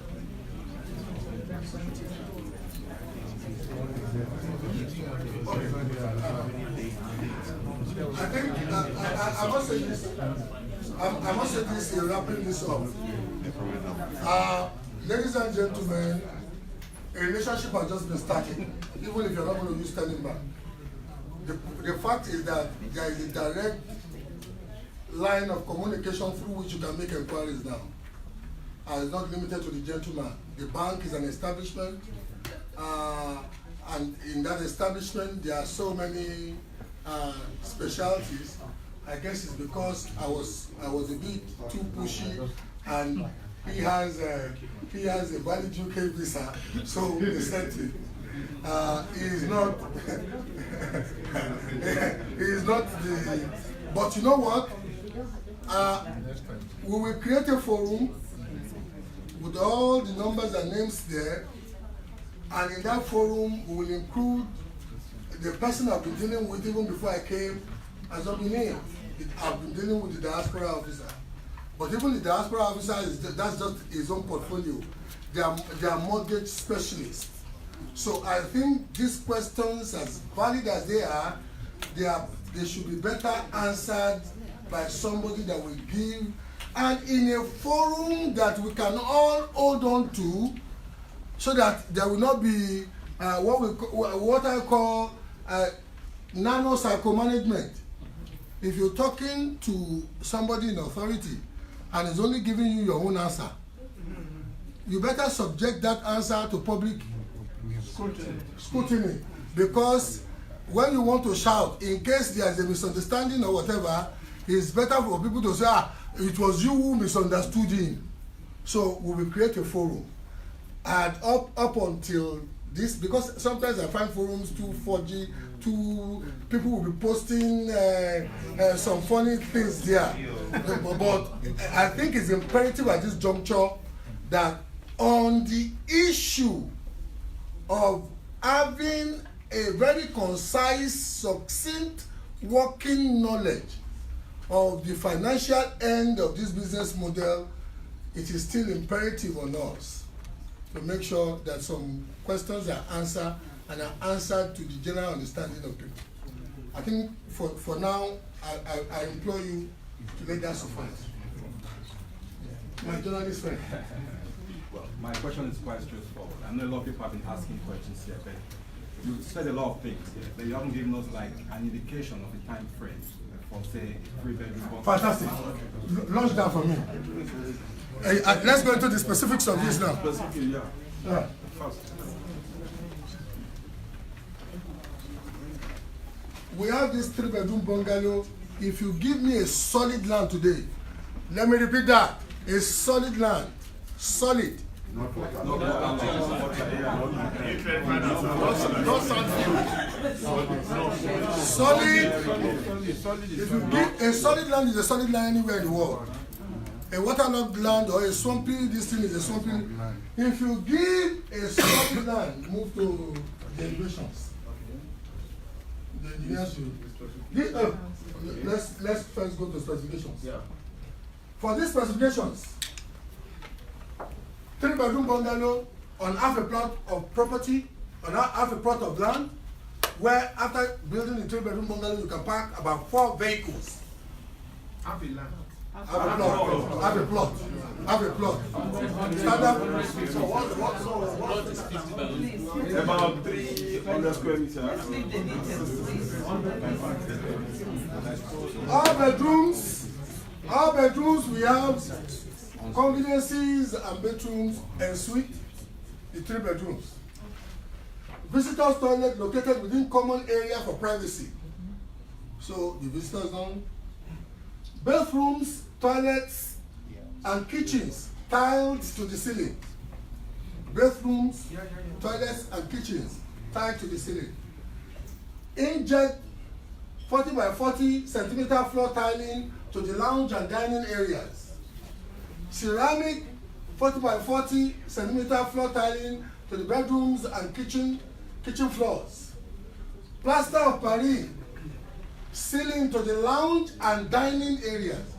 I think I must say this. I must say this in wrapping this up. Ladies and gentlemen, a relationship has just been started, even if you're not going to use standing back. The fact is that there is a direct line of communication through which you can make inquiries now. And it's not limited to the gentleman. The bank is an establishment, and in that establishment there are so many specialties. I guess it's because I was a bit too pushy, and he has a valid UK visa, so they sent him. He is not the. But you know what? We will create a forum with all the numbers and names there, and in that forum we will include the person I've been dealing with even before I came as not been named. I've been dealing with the diaspora officer, but even the diaspora officer that's just his own portfolio. They are mortgage specialists. So I think these questions, as valid as they are, they should be better answered by somebody that will give, and in a forum that we can all hold on to, so that there will not be what I call nano psychomanagement. If you're talking to somebody in authority and is only giving you your own answer, you better subject that answer to public scrutiny, because when you want to shout, in case there is a misunderstanding or whatever, it's better for people to say, it was you who misunderstood him. So we will create a forum. And up until this, because sometimes I find forums too 4G, people will be posting some funny things there. But I think it's imperative at this juncture that on the issue of having a very concise, succinct, working knowledge of the financial end of this business model, it is still imperative on us to make sure that some questions are answered and are answered to the general understanding of people. I think for now, I implore you to let that suffice. My journalist friend. Well, my question is quite straightforward. I know a lot of people have been asking questions here, but you said a lot of things here, but you haven't given us like an indication of a time frame for, say, 3-bedroom. Fantastic. Launch that for me. Let's go into the specifics of this now. Specifically, yeah. Yeah. We have this 3-bedroom bungalow. If you give me a solid land today, let me repeat that, a solid land, solid. No solid. If you give a solid land, is a solid land anywhere in the world. A waterlogged land or a swampy, this thing is a swampy. If you give a solid land, move to the elevations. The engineers should. Let's first go to specifications. Yeah. For these specifications, 3-bedroom bungalow on half a plot of property, on half a plot of land, where after building the 3-bedroom bungalow, you can park about 4 vehicles. Half a land. Have a plot. Have a plot. Have a plot. Standard. About 300 square meters. All bedrooms we have conveniences and bedrooms en suite, the 3 bedrooms. Visitors' toilet located within common area for privacy. So the visitors zone. Bathrooms, toilets, and kitchens tiled to the ceiling. Bathrooms, toilets, and kitchens tiled to the ceiling. Inkjet 40 by 40 centimeter floor tiling to the lounge and dining areas. Ceramic 40 by 40 centimeter floor tiling to the bedrooms and kitchen floors. Plaster of Paris ceiling to the lounge and dining areas.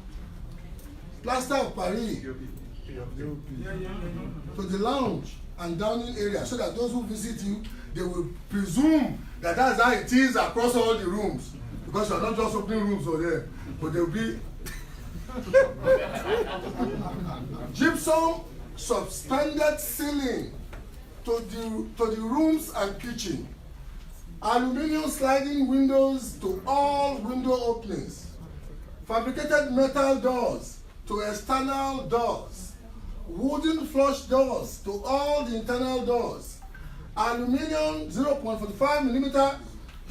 Plaster of Paris to the lounge and dining area, so that those who visit you, they will presume that that's how it is across all the rooms, because you're not just opening rooms over there, but they'll be gypsum suspended ceiling to the rooms and kitchen. Aluminium sliding windows to all window openings. Fabricated metal doors to external doors. Wooden flush doors to all the internal doors. Aluminium 0.45mm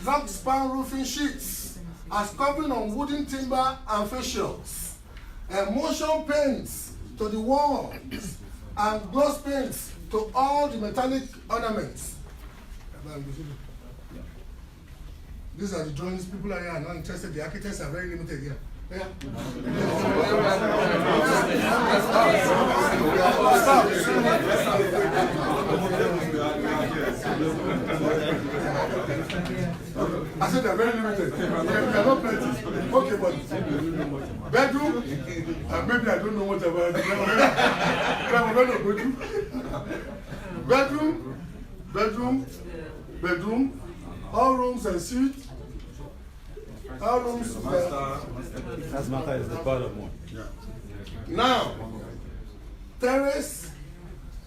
locked span roofing sheets as covering on wooden timber and fascias. Emulsion paints to the walls and gloss paints to all the metallic ornaments. These are the drawings. People are here not interested. The architects are very limited here. Yeah. I said they're very limited. They are not plenty. Okay, but bedroom, maybe I don't know what about it. Bedroom, all rooms and suites. All rooms. That's matter is the bottom one. Yeah. Now, terrace,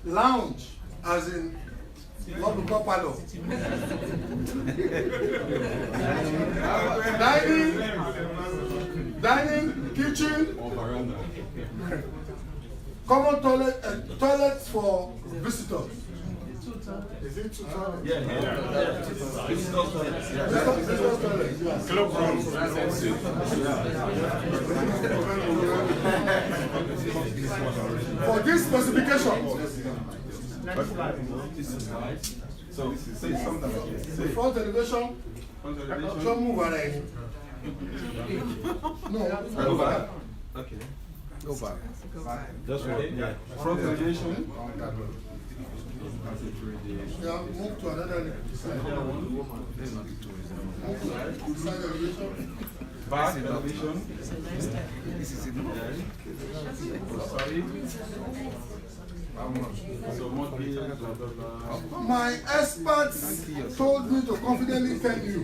lounge, as in what we call parlor. Dining, kitchen, common toilets for visitors. Is it 2 toilets? Yeah. It's not toilets. Club room. For this specification. So say something like this. The front elevation. Don't move around. No. Go back. Okay. Go back. Just yeah. Front elevation. Yeah, move to another side. Side elevation. Back elevation. This is it. Sorry. So more blah blah blah. My experts told me to confidently tell you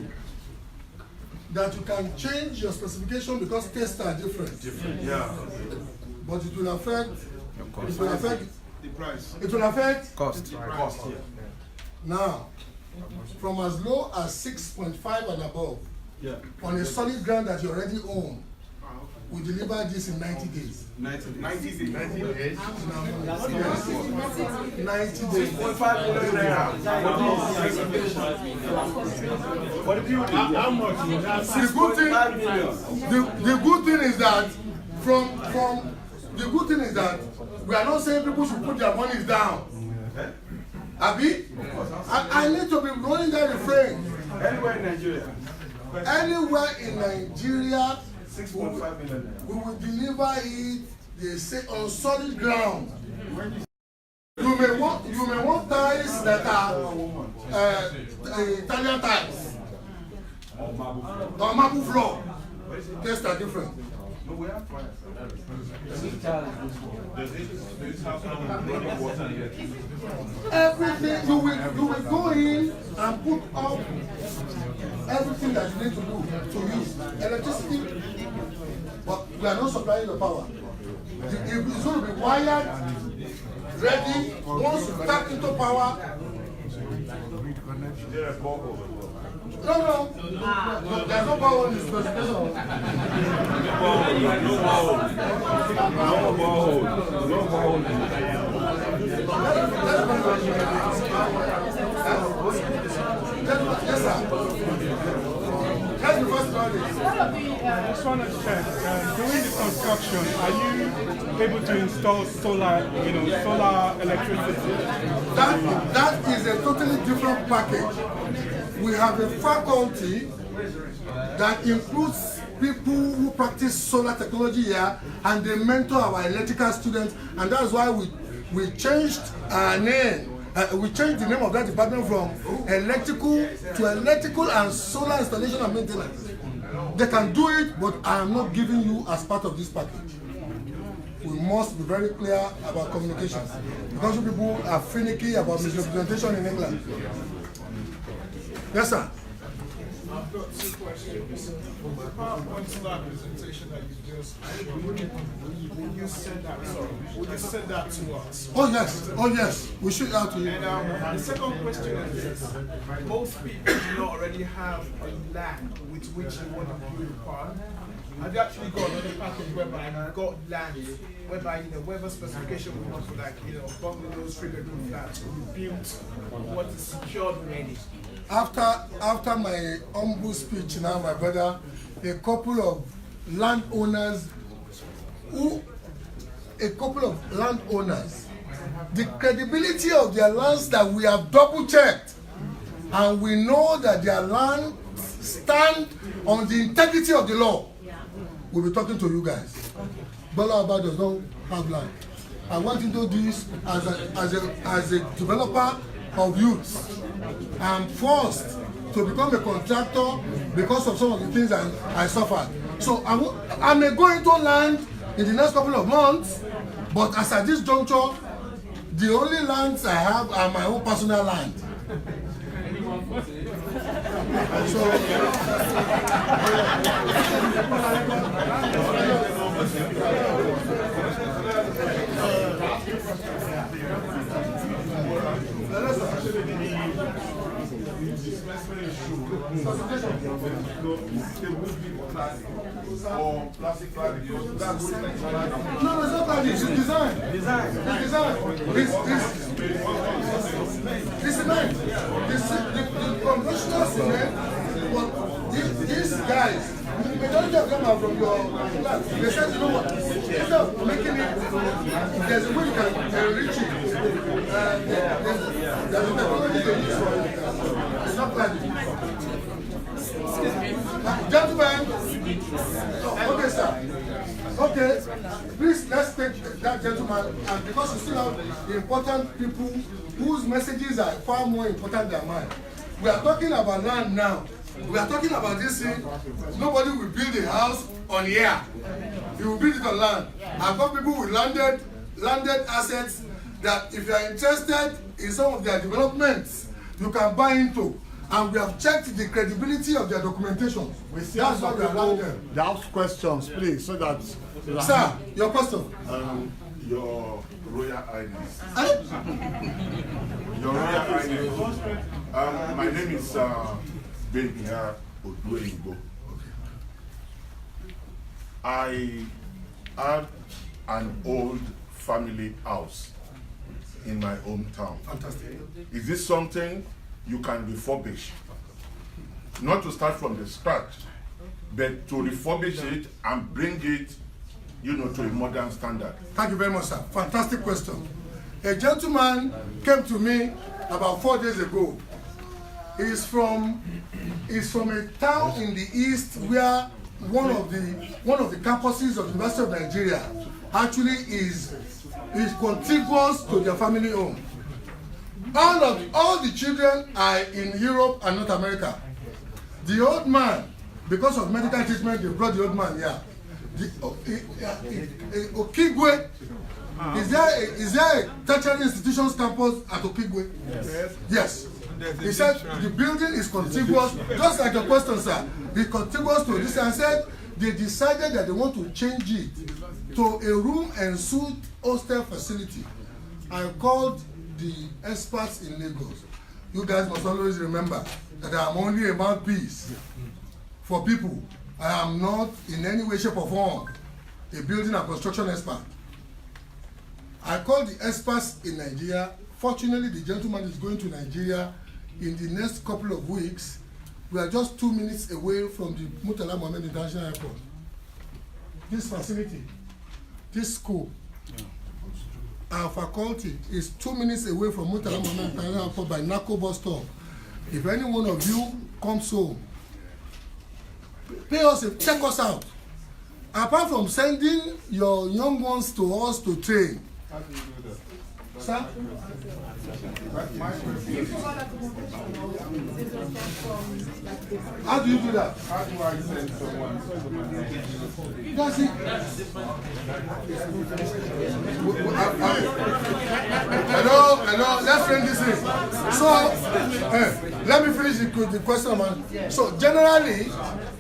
that you can change your specification because tastes are different. Yeah. But it will affect The price. It will affect cost. Cost. Yeah. Now, from as low as 6.5 and above, Yeah. on a solid ground that you already own, we deliver this in 90 days. 90 days. 90 days. 90 days. 90 days. 6.5 million naira. For the building, how much? The good thing is that the good thing is that we are not saying people should put their monies down. Abi, I need to be rolling that refrain. Anywhere in Nigeria. Anywhere in Nigeria, 6.5 million. we will deliver it, they say, on solid ground. You may want tiles that are Italian tiles or marble floor. Tastes are different. No, we have fire. Everything you will go in and put up everything that you need to do to use electricity, but we are not supplying the power. It's going to be wired, ready. Once you tap into power. No, there's no power in this presentation. Yes, sir. That's the first one. I just want to check, during the construction, are you able to install solar electricity? That is a totally different package. We have a faculty that includes people who practice solar technology here, and they mentor our electrical students, and that's why we changed our name. We changed the name of that department from electrical to electrical and solar installation and maintenance. They can do it, but I am not giving you as part of this package. We must be very clear about communications, because you people are finicky about misrepresentation in England. Yes, sir. I've got two questions. One slide presentation that you just will you send that to us? Oh yes, we should out to you. And the second question is this: most people do not already have a land with which you want to build a park. I've actually got another package whereby I've got land whereby whatever specification we want for bungalows, 3-bedroom flats will be built what is secured already. After my humble speech now, my brother, a couple of landowners, the credibility of their lands that we have double checked, and we know that their land stand on the integrity of the law. We'll be talking to you guys. Gbola Oba does not have land. I want to do this as a developer of youths. I'm forced to become a contractor because of some of the things I suffered. So I may go into land in the next couple of months, but as at this juncture, the only lands I have are my own personal land. Or plastic flag. No, it's not that. It's design. It's design. They said, you know what? Instead of making it, there's a way you can enrich it. There's a technology they use for it. It's not bad. Gentlemen, okay, sir. Okay, please let's take that gentleman, and because you still have the important people whose messages are far more important than mine. We are talking about land now. We are talking about this thing. Nobody will build a house on air. You will build it on land. I've got people with landed assets that if you are interested in some of their developments, you can buy into. And we have checked the credibility of their documentation. We see that's why we allow them. They ask questions, please, so that. Sir, your question. Your Royal Highness. Your Royal Highness. My name is Benia Oduoyinbo. I have an old family house in my hometown. Fantastic. Is this something you can refurbish? Not to start from the scratch, but to refurbish it and bring it, to a modern standard. Thank you very much, sir. Fantastic question. A gentleman came to me about 4 days ago. He's from a town in the east where one of the campuses of the University of Nigeria actually is contiguous to their family home. All the children are in Europe and North America. The old man, because of medical treatment, they brought the old man here. Okigwe, is there a tertiary institutions campus at Okigwe? Yes. He said the building is contiguous, just like your question, sir. It's contiguous to this. I said they decided that they want to change it to a room and suite hostel facility. I called the experts in Lagos. You guys must always remember that I am only a mouthpiece for people. I am not in any way, shape or form a building and construction expert. I called the experts in Nigeria. Fortunately, the gentleman is going to Nigeria in the next couple of weeks. We are just 2 minutes away from the Murtala Mohammed International Airport. This facility, this school, our faculty is 2 minutes away from Murtala Mohammed International Airport by Nako bus stop. If any one of you comes home, check us out. Apart from sending your young ones to us to train. How do you do that? Sir? How do you do that? How do I send someone? That's it. Hello, let's bring this in. So, let me finish the question, man. So, generally,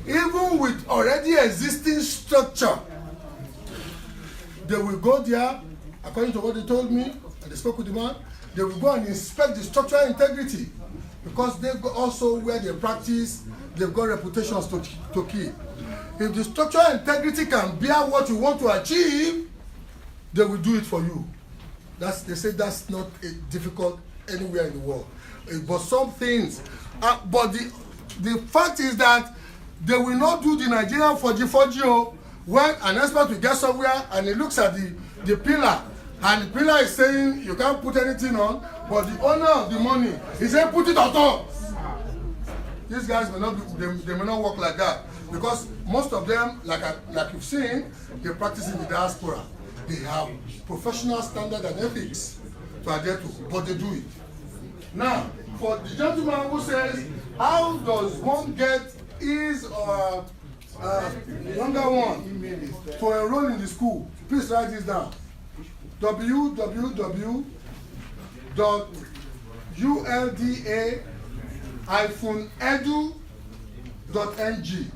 even with already existing structure, they will go there, according to what they told me, and they spoke with the man, they will go and inspect the structural integrity, because they've got also where they practice, they've got reputations to keep. If the structural integrity can bear what you want to achieve, they will do it for you. They say that's not difficult anywhere in the world. But some things, but the fact is that they will not do the Nigerian 4G when an expert will get somewhere and he looks at the pillar, and the pillar is saying you can't put anything on, but the owner of the money is saying put it on top. These guys may not they may not work like that, because most of them, like you've seen, they practice in the diaspora. They have professional standard and ethics to adhere to, but they do it. Now, for the gentleman who says, how does one get his or younger one to enroll in the school? Please write this down. www.ulda-edu.ng.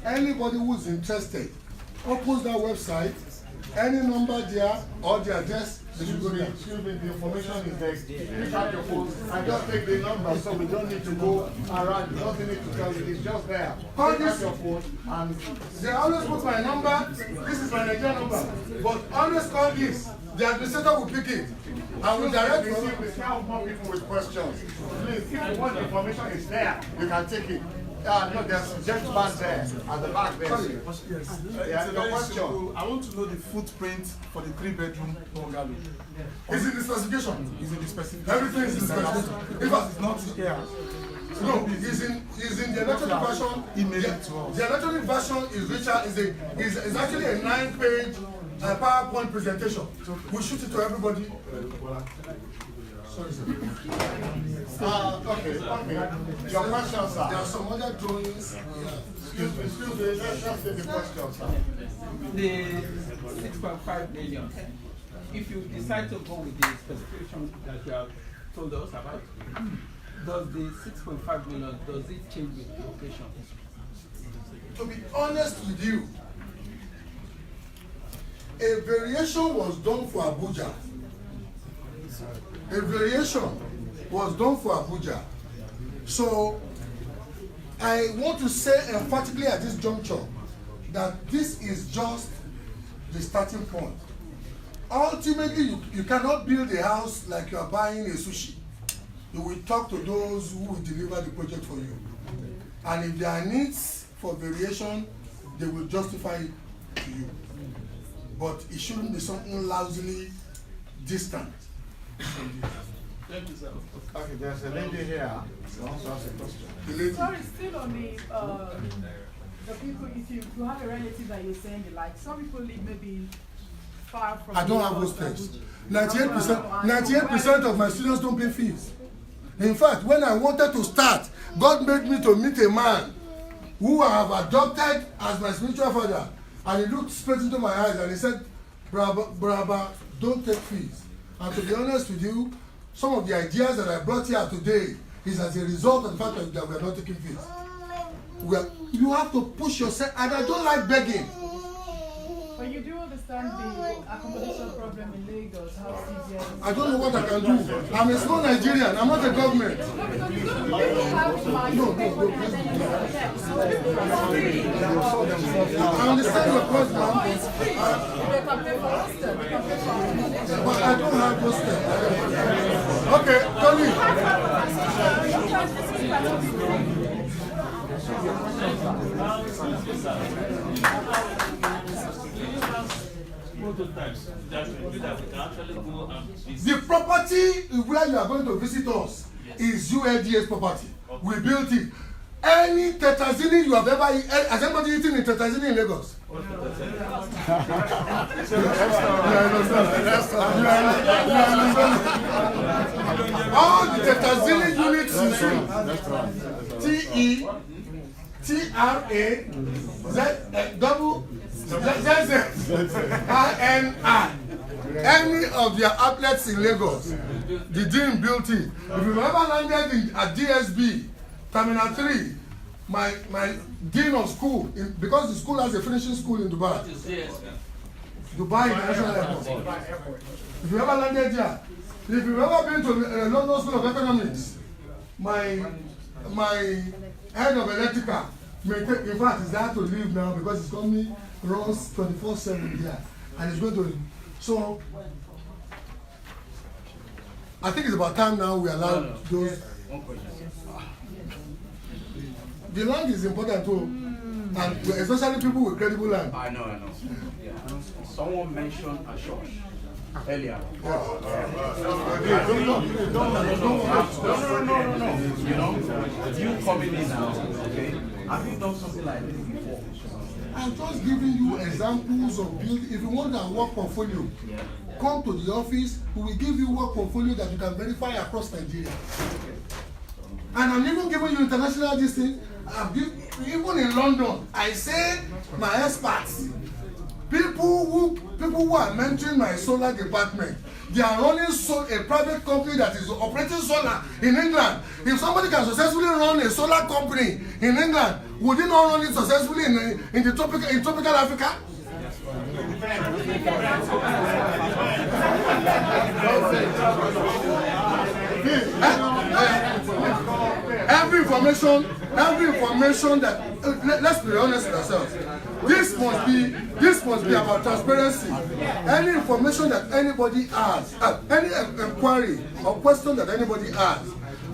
Anybody who's interested, opens that website, any number there or the address, they should go there. Excuse me, the information is there. Pick up your phone and just take the number, so we don't need to go around. You don't need to tell you, it's just there. Pick up your phone and they always put my number. This is my Nigerian number, but always call this. The administrator will pick it. I will direct you. We have more people with questions. Please, if you want the information, it's there. You can take it. No, there's a gentleman there at the back there. Sorry. Yes. Yeah, It's your very question. simple. I want to know the footprint for the 3-bedroom bungalow. Is it the specification? Is it the specification? Everything is in the specification. Because it's not here. No, is in the electronic version. Email it to us. The electronic version is richer. Is actually a 9-page PowerPoint presentation. We shoot it to everybody. Sorry, sir. Okay. Your question, sir. There are some other drawings. Excuse me. Let's take the question, sir. The 6.5 million. If you decide to go with the specification that you have told us about, does the 6.5 million, does it change with the location? To be honest with you, a variation was done for Abuja. A variation was done for Abuja. So I want to say emphatically at this juncture that this is just the starting point. Ultimately, you cannot build a house like you are buying a sushi. You will talk to those who will deliver the project for you. And if there are needs for variation, they will justify it to you. But it shouldn't be something lousily distant. Thank you, sir. Okay, there's a lady here who wants to ask a question. Sorry, still on the people, if you have a relative that you're saying you like, some people live maybe far from. I don't have those things. 98% of my students don't pay fees. In fact, when I wanted to start, God made me to meet a man who I have adopted as my spiritual father. And he looked straight into my eyes and he said, Braba, don't take fees. And to be honest with you, some of the ideas that I brought here today is as a result of the fact that we are not taking fees. You have to push yourself, and I don't like begging. But you do understand the accommodation problem in Lagos, how easier it is. I don't know what I can do. I'm a small Nigerian, I'm not a government. I understand your point, ma'am. But I don't have those things. Okay, Tony. The property where you are going to visit us is ULDS property. We built it. Any tetazini you have ever eaten, has anybody eaten in tetazini in Lagos? All the tetazini units you see, TETRAZZINI. Any of their outlets in Lagos, the dean built it. If you ever landed at DSB, Terminal 3, my dean of school, because the school has a finishing school in Dubai. Dubai International Airport. If you ever landed there, if you've ever been to London School of Economics, my head of electrical, in fact, is there to leave now because his company runs 24/7 here, and it's going to. So, I think it's about time now we allow those. The land is important too, and especially people with credible land. I know. Yeah. Someone mentioned a church earlier. No. You know, you coming in now, okay? Have you done something like this before? I'm just giving you examples of building. If you want a work portfolio, come to the office. We will give you work portfolio that you can verify across Nigeria. And I'm even giving you international this thing. Even in London, I say my experts, people who are mentoring my solar department, they are running a private company that is operating solar in England. If somebody can successfully run a solar company in England, would he not run it successfully in tropical Africa? Every information that let's be honest with ourselves. This must be about transparency. Any information that anybody has, any inquiry or question that anybody has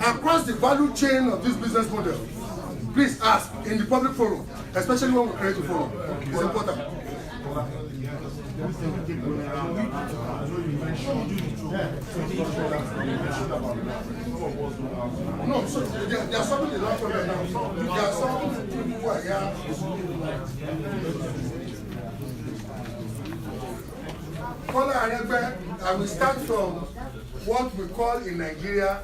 across the value chain of this business model, Please ask in the public forum, especially when we create a forum. It's important. No, so there are some people now. There are some people who are here. I will start from what we call in Nigeria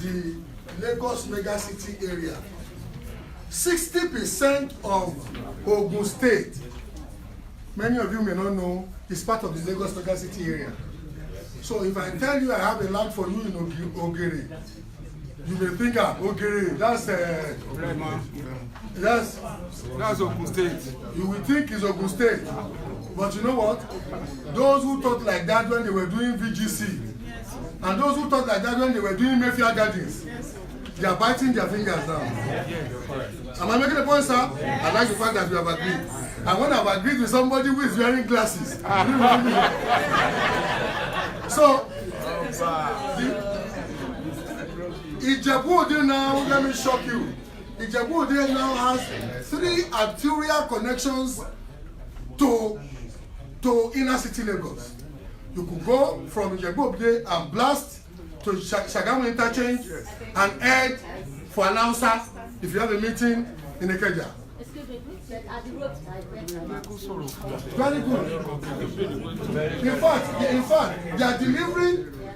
the Lagos megacity area. 60% of Ogun State, many of you may not know, is part of the Lagos megacity area. So if I tell you I have a land for you in Ogere, you may think, Ogere, that's Ogun State. You will think it's Ogun State. But you know what? Those who thought like that when they were doing VGC, and those who thought like that when they were doing Mayfair Gardens, they are biting their fingers now. Am I making a point, sir? I like the fact that we have agreed. And when I've agreed with somebody who is wearing glasses, so Ijebu-Ode now, let me shock you. Ijebu-Ode now has 3 arterial connections to inner city Lagos. You could go from Ijebu-Ode and blast to Shagamu interchange and head for Alausa if you have a meeting in Ikeja. Very good. In fact,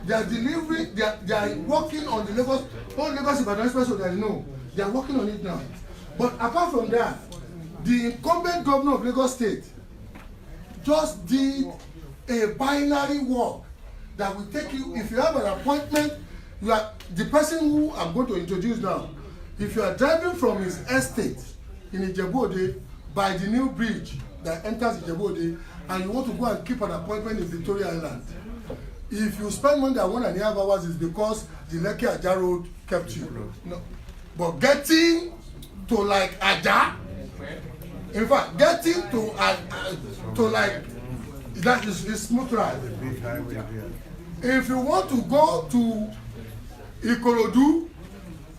they are working on the Lagos Ibadan Expressway that you know. They are working on it now. But apart from that, the incumbent governor of Lagos State just did a binary work that will take you, if you have an appointment, you are the person who I'm going to introduce now. If you are driving from his estate in Ijebu-Ode by the new bridge that enters Ijebu-Ode and you want to go and keep an appointment in Victoria Island, if you spend more than 1.5 hours, it's because the Lekki Aja road kept you. No. But getting to like Aja, in fact, getting to like that is smooth ride. If you want to go to Ikorodu,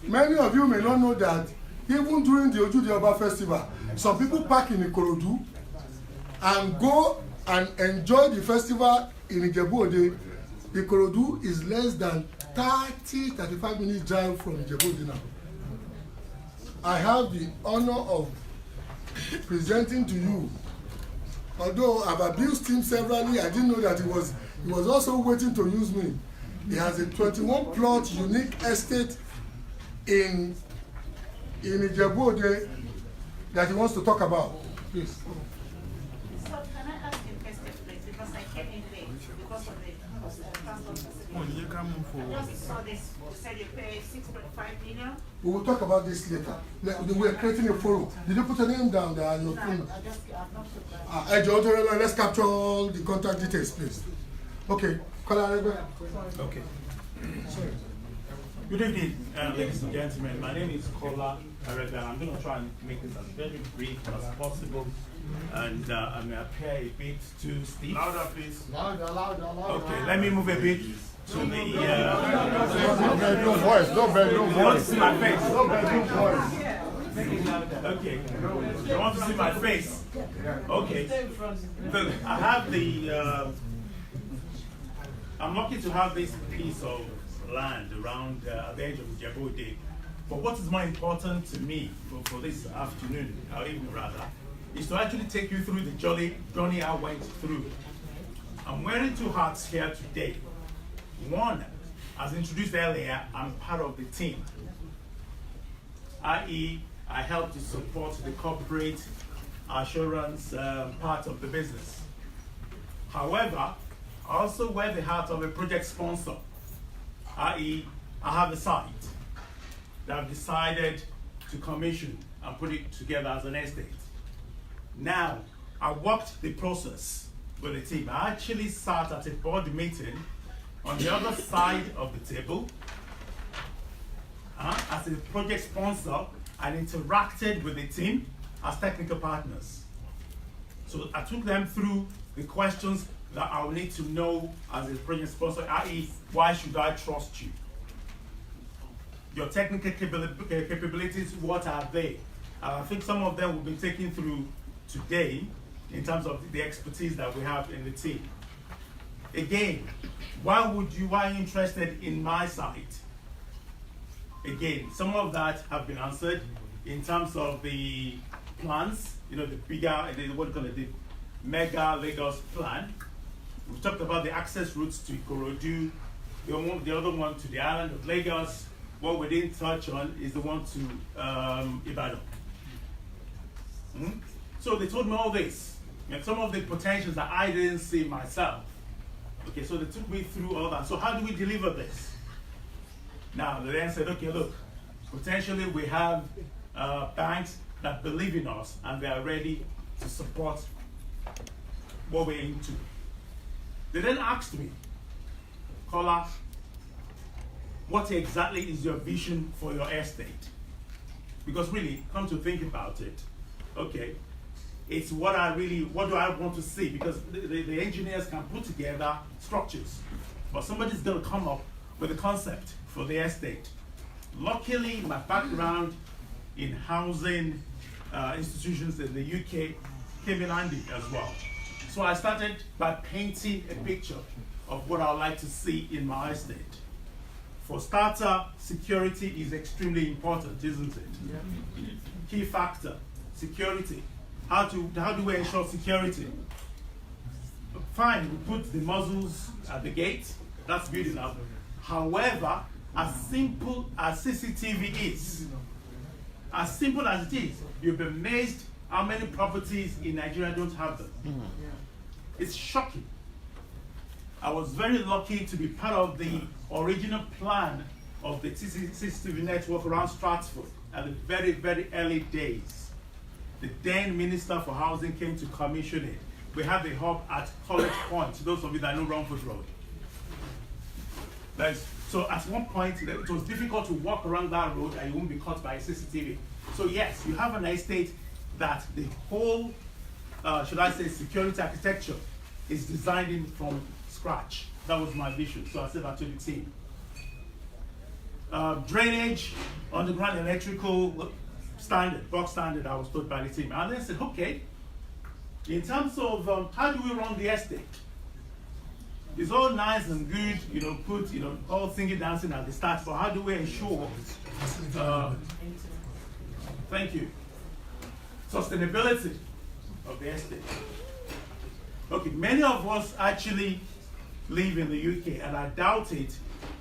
many of you may not know that even during the Ojude Oba festival, some people park in Ikorodu and go and enjoy the festival in Ijebu-Ode. Ikorodu is less than 30-35 minutes drive from Ijebu-Ode now. I have the honor of presenting to you. Although I've abused him severally, I didn't know that he was also waiting to use me. He has a 21-plot unique estate in Ijebu-Ode that he wants to talk about. Please. So can I ask you a question, please? Because I came in late because of the transport facility. I just saw this. You said you pay 6.5 million. We will talk about this later. We are creating a forum. Did you put your name down there on your phone? I just, Let's capture all the contact details, please. Okay. Okay. Good evening, ladies and gentlemen. My name is Kola Arega. I'm going to try and make this as very brief as possible. And I may appear a bit too steep. Louder, please. Louder. Okay, let me move a bit to the. No bedroom voice. No bedroom You want to voice. see my face? No bedroom voice. Okay. You want to see my face? Okay. So I have the. I'm lucky to have this piece of land around the edge of Ijebu-Ode. But what is more important to me for this afternoon, or evening rather, is to actually take you through the journey I went through. I'm wearing 2 hats here today. One, as introduced earlier, I'm part of the team. i.e., I help to support the corporate assurance part of the business. However, I also wear the hat of a project sponsor, i.e., I have a site that I've decided to commission and put it together as an estate. Now, I walked the process with the team. I actually sat at a board meeting on the other side of the table as a project sponsor and interacted with the team as technical partners. So I took them through the questions that I will need to know as a project sponsor, i.e., why should I trust you? your technical capabilities, what are they? I think some of them will be taken through today in terms of the expertise that we have in the team. Again, why are you interested in my site? Again, some of that have been answered in terms of the plans, the bigger, what do you call it, the mega Lagos plan. We talked about the access routes to Ikorodu, the other one to the island of Lagos. What we didn't touch on is the one to Ibadan. So they told me all this, and some of the potentials that I didn't see myself. Okay, so they took me through all that. So how do we deliver this? Now, they then said, okay, look, potentially we have banks that believe in us and they are ready to support what we're into. They then asked me, Kola, what exactly is your vision for your estate? Because really, come to think about it, okay, it's what do I want to see? Because the engineers can put together structures, but somebody's gonna come up with a concept for the estate. Luckily, my background in housing institutions in the UK came in handy as well. So I started by painting a picture of what I would like to see in my estate. For starter, security is extremely important, isn't it? Yeah. Key factor, security. How do we ensure security? Fine, we put the muzzles at the gate, that's good enough. However, as simple as CCTV is, as simple as it is, you'll be amazed how many properties in Nigeria don't have them. It's shocking. I was very lucky to be part of the original plan of the CCTV network around Stratford at the very, very early days. The then Minister for Housing came to commission it. We have a hub at College Point, those of you that know Romford Road. So at one point, it was difficult to walk around that road and you won't be caught by a CCTV. So yes, you have an estate that the whole, should I say, security architecture is designed in from scratch. That was my vision, so I said that to the team. Drainage, underground electrical, standard, box standard, I was told by the team. And then I said, okay, in terms of how do we run the estate? It's all nice and good, put, all singing, dancing at the start, but how do we ensure, thank you, sustainability of the estate? Okay, many of us actually live in the UK, and I doubt it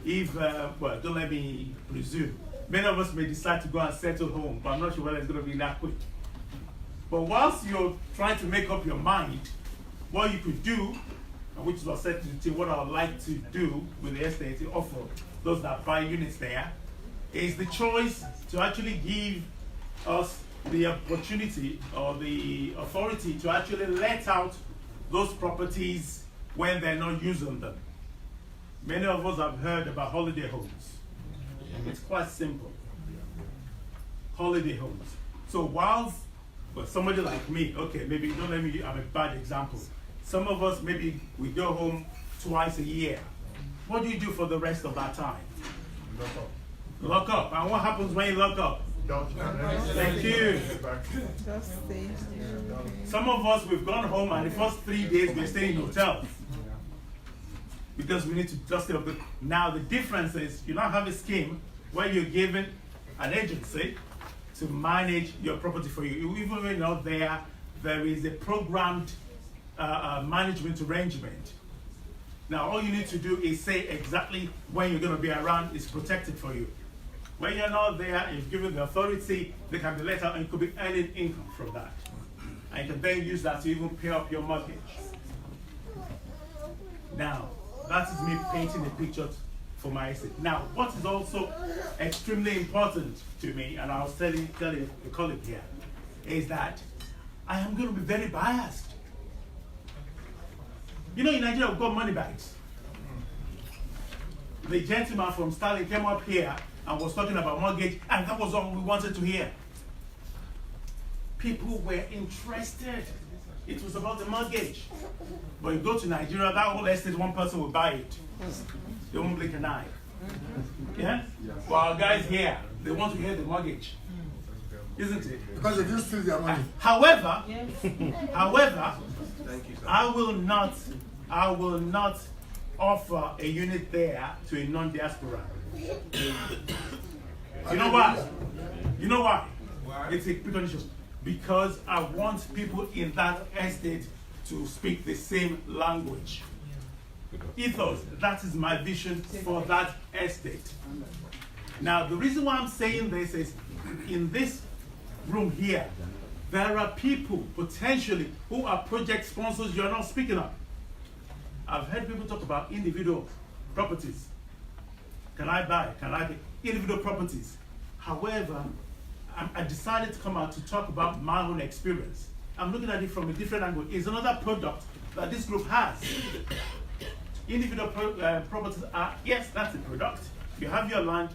if, well, don't let me presume, many of us may decide to go and settle home, but I'm not sure whether it's going to be that quick. But whilst you're trying to make up your mind, what you could do, which is what I said to the team, what I would like to do with the estate, to offer those that buy units there, is the choice to actually give us the opportunity or the authority to actually let out those properties when they're not using them. Many of us have heard about holiday homes. It's quite simple. Holiday homes. So whilst, well, somebody like me, okay, maybe don't let me, I'm a bad example. Some of us, maybe we go home twice a year. What do you do for the rest of that time? Lock up. Lock up. And what happens when you lock up? Thank you. Some of us, we've gone home and the first 3 days we're staying in hotels because we need to just stay up. Now the difference is you now have a scheme where you're given an agency to manage your property for you. Even when you're not there, there is a programmed management arrangement. Now all you need to do is say exactly when you're going to be around. It's protected for you. When you're not there and you've given the authority, they can be let out and you could be earning income from that. And you can then use that to even pay up your mortgage. Now, that is me painting a picture for my estate. Now, what is also extremely important to me, and I was telling a colleague here, is that I am going to be very biased. In Nigeria, we've got money bags. The gentleman from Sterling came up here and was talking about mortgage, and that was all we wanted to hear. People were interested. It was about the mortgage. But you go to Nigeria, that whole estate, one person will buy it. They won't blink an eye. Yeah? Well, our guys here, they want to hear the mortgage. Isn't it? Because they didn't steal their money. However, I will not offer a unit there to a non-diaspora. You know why? You know why? It's a precondition. Because I want people in that estate to speak the same language. Ethos, that is my vision for that estate. Now, the reason why I'm saying this is, in this room here, there are people potentially who are project sponsors you're not speaking of. I've heard people talk about individual properties. Can I buy? Can I buy? Individual properties. However, I decided to come out to talk about my own experience. I'm looking at it from a different angle. It's another product that this group has. Individual properties are, yes, that's a product. You have your land,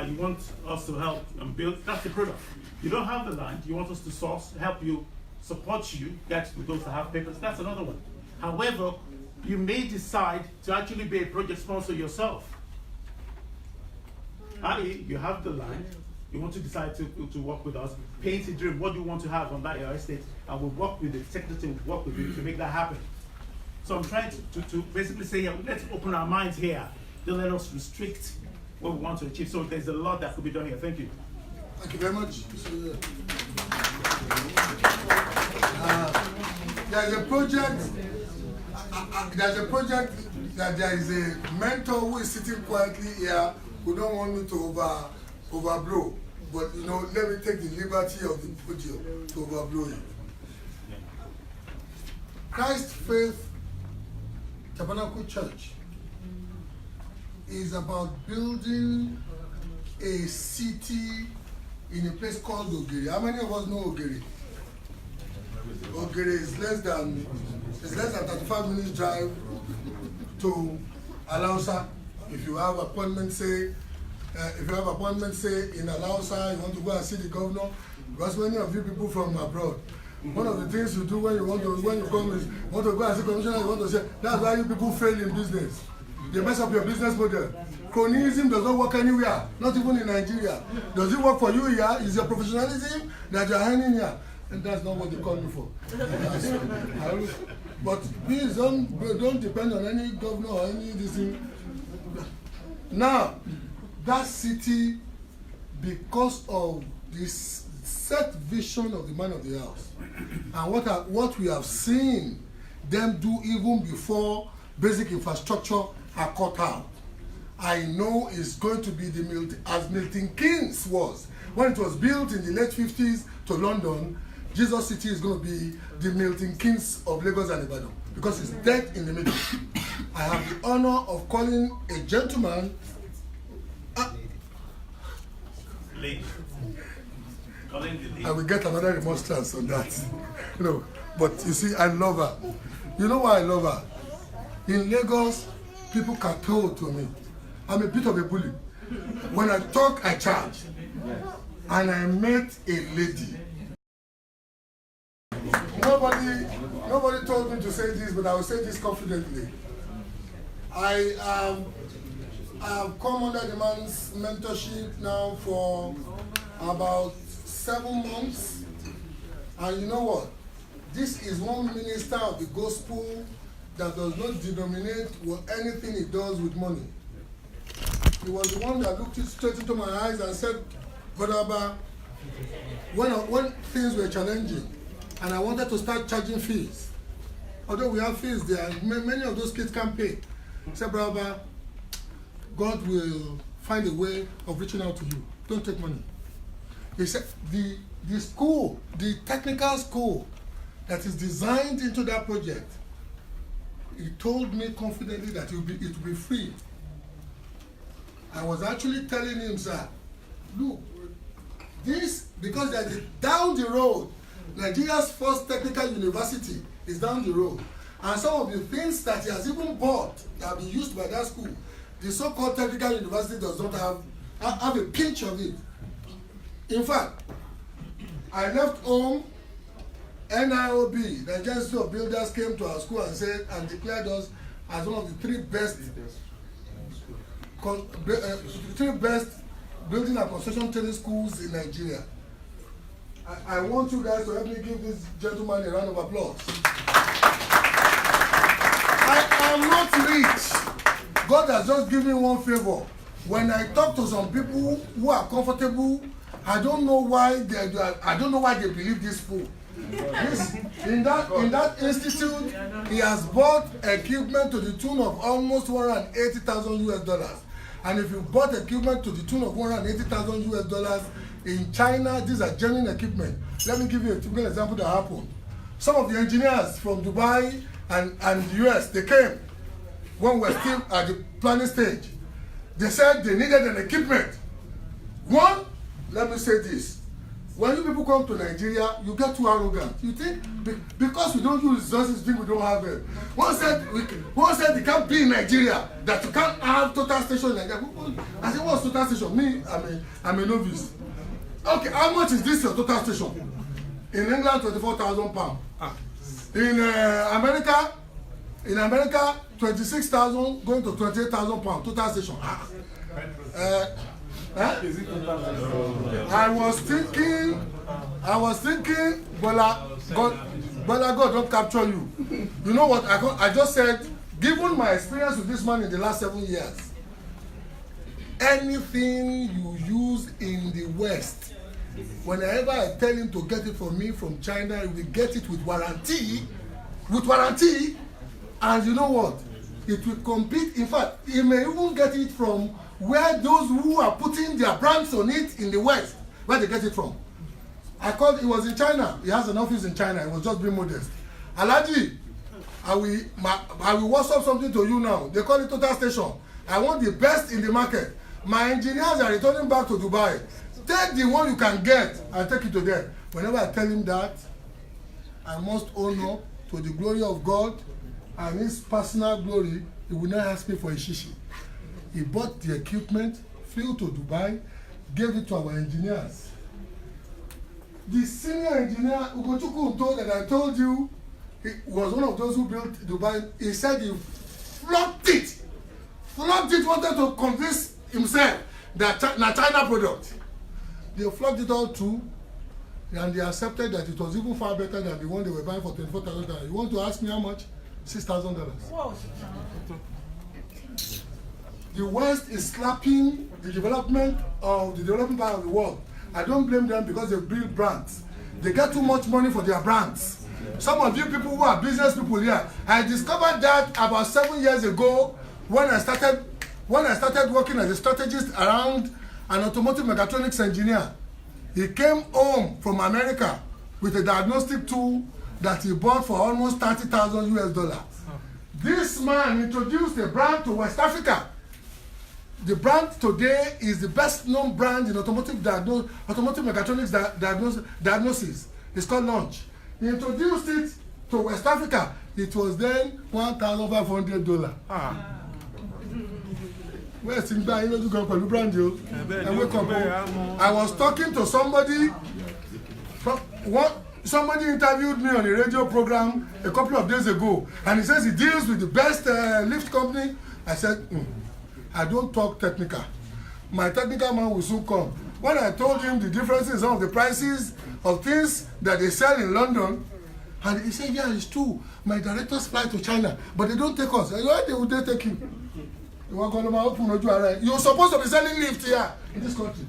you want us to help and build, that's the product. You don't have the land, you want us to source, help you, support you, get with those that have papers, that's another one. However, you may decide to actually be a project sponsor yourself. I.e., you have the land, you want to decide to work with us, paint a dream, what do you want to have on that your estate, and we'll work with the secretary, will work with you to make that happen. So I'm trying to basically say, yeah, let's open our minds here. Don't let us restrict what we want to achieve. So there's a lot that could be done here. Thank you. Thank you very much. There's a project that there is a mentor who is sitting quietly here who don't want me to overblow. But you know, let me take the liberty of the podium to overblow it. Christ Faith Tabernacle Church is about building a city in a place called Ogere. How many of us know Ogere? Ogere is less than 35 minutes drive to Alausa. If you have appointment, say, in Alausa, you want to go and see the governor, because many of you people from abroad, one of the things you do when you come is, want to go and see commissioner, you want to say, that's why you people fail in business. They mess up your business model. Cronyism does not work anywhere, not even in Nigeria. Does it work for you here? Is your professionalism that you're handing here? And that's not what they call me for. But please don't depend on any governor or any this thing. Now, that city, because of this set vision of the man of the house, and what we have seen them do even before basic infrastructure are cut out, I know it's going to be as Milton Keynes was. When it was built in the late 50s to London, Jesus City is going to be the Milton Keynes of Lagos and Ibadan, because it's dead in the middle. I have the honor of calling a gentleman. I will get another remonstrance on that. But you see, I love her. You know why I love her? In Lagos, people can tell to me. I'm a bit of a bully. When I talk, I charge. And I met a lady. Nobody told me to say this, but I will say this confidently. I have come under the man's mentorship now for about 7 months. And you know what? This is one minister of the gospel that does not denominate anything he does with money. He was the one that looked straight into my eyes and said, Brother Oba, when things were challenging, and I wanted to start charging fees, although we have fees there, many of those kids can't pay. He said, Brother Oba, God will find a way of reaching out to you. Don't take money. He said, the school, the technical school that is designed into that project, he told me confidently that it will be free. I was actually telling him, sir, look, this, because there's down the road, Nigeria's first technical university is down the road. And some of the things that he has even bought that have been used by that school, the so-called technical university does not have a pinch of it. In fact, I left home, NIOB, the Nigerian Institute of Builders, came to our school and declared us as one of the 3 best building and construction training schools in Nigeria. I want you guys to help me give this gentleman a round of applause. I am not rich. God has just given me one favor. When I talk to some people who are comfortable, I don't know why they believe this fool. In that institute, he has bought equipment to the tune of almost $180,000. And if you bought equipment to the tune of $180,000 in China, these are genuine equipment. Let me give you a typical example that happened. Some of the engineers from Dubai and the US, they came when we were still at the planning stage. They said they needed an equipment. One, let me say this. When you people come to Nigeria, you get too arrogant. You think because we don't use resources, think we don't have it. One said you can't be in Nigeria, that you can't have total station in Nigeria. I said, what's total station? Me, I'm a novice. Okay, how much is this your total station? In England, £24,000. In America, 26,000 going to 28,000 total station. I was thinking, Gbola God don't capture you. You know what? I just said, given my experience with this man in the last 7 years, anything you use in the West, whenever I tell him to get it for me from China, he will get it with warranty, and you know what? It will compete. In fact, he may even get it from where those who are putting their brands on it in the West, where they get it from. I called, he was in China. He has an office in China. He was just being modest. Alaji, I will WhatsApp something to you now. They call it total station. I want the best in the market. My engineers are returning back to Dubai. Take the one you can get and take it to them. Whenever I tell him that, I must own up to the glory of God and his personal glory. He will not ask me for a shishi. He bought the equipment, flew to Dubai, gave it to our engineers. The senior engineer, Ugochukwu told that I told you, he was one of those who built Dubai. He said he flogged it, wanted to convince himself that China product. They flogged it all through, and they accepted that it was even far better than the one they were buying for $24,000. You want to ask me how much? $6,000. The West is slapping the development of the developing part of the world. I don't blame them because they build brands. They get too much money for their brands. Some of you people who are business people here, I discovered that about 7 years ago when I started working as a strategist around an automotive mechatronics engineer. He came home from America with a diagnostic tool that he bought for almost $30,000. This man introduced a brand to West Africa. The brand today is the best known brand in automotive mechatronics diagnosis. It's called Launch. He introduced it to West Africa. It was then $1,500. Where's in brand? I was talking to somebody. Somebody interviewed me on a radio program a couple of days ago, and he says he deals with the best lift company. I said, I don't talk technical. My technical man will soon come. When I told him the differences in some of the prices of things that they sell in London, and he said, yeah, it's true. My directors fly to China, but they don't take us. Why would they take him? You're supposed to be selling lift here in this country.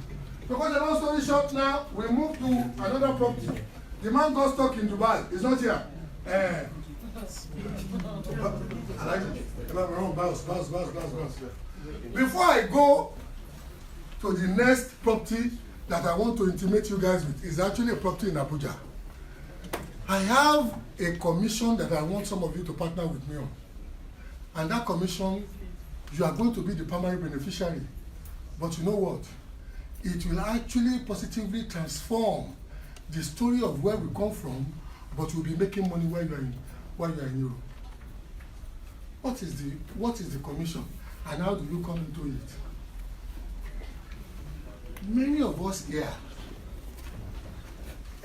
Because the long story short now, we move to another property. The man got stuck in Dubai. He's not here. I like it. Bounce. Before I go to the next property that I want to intimate you guys with, is actually a property in Abuja. I have a commission that I want some of you to partner with me on. And that commission, you are going to be the primary beneficiary. But you know what? It will actually positively transform the story of where we come from, but you'll be making money while you are in Europe. What is the commission, and how do you come into it? Many of us here,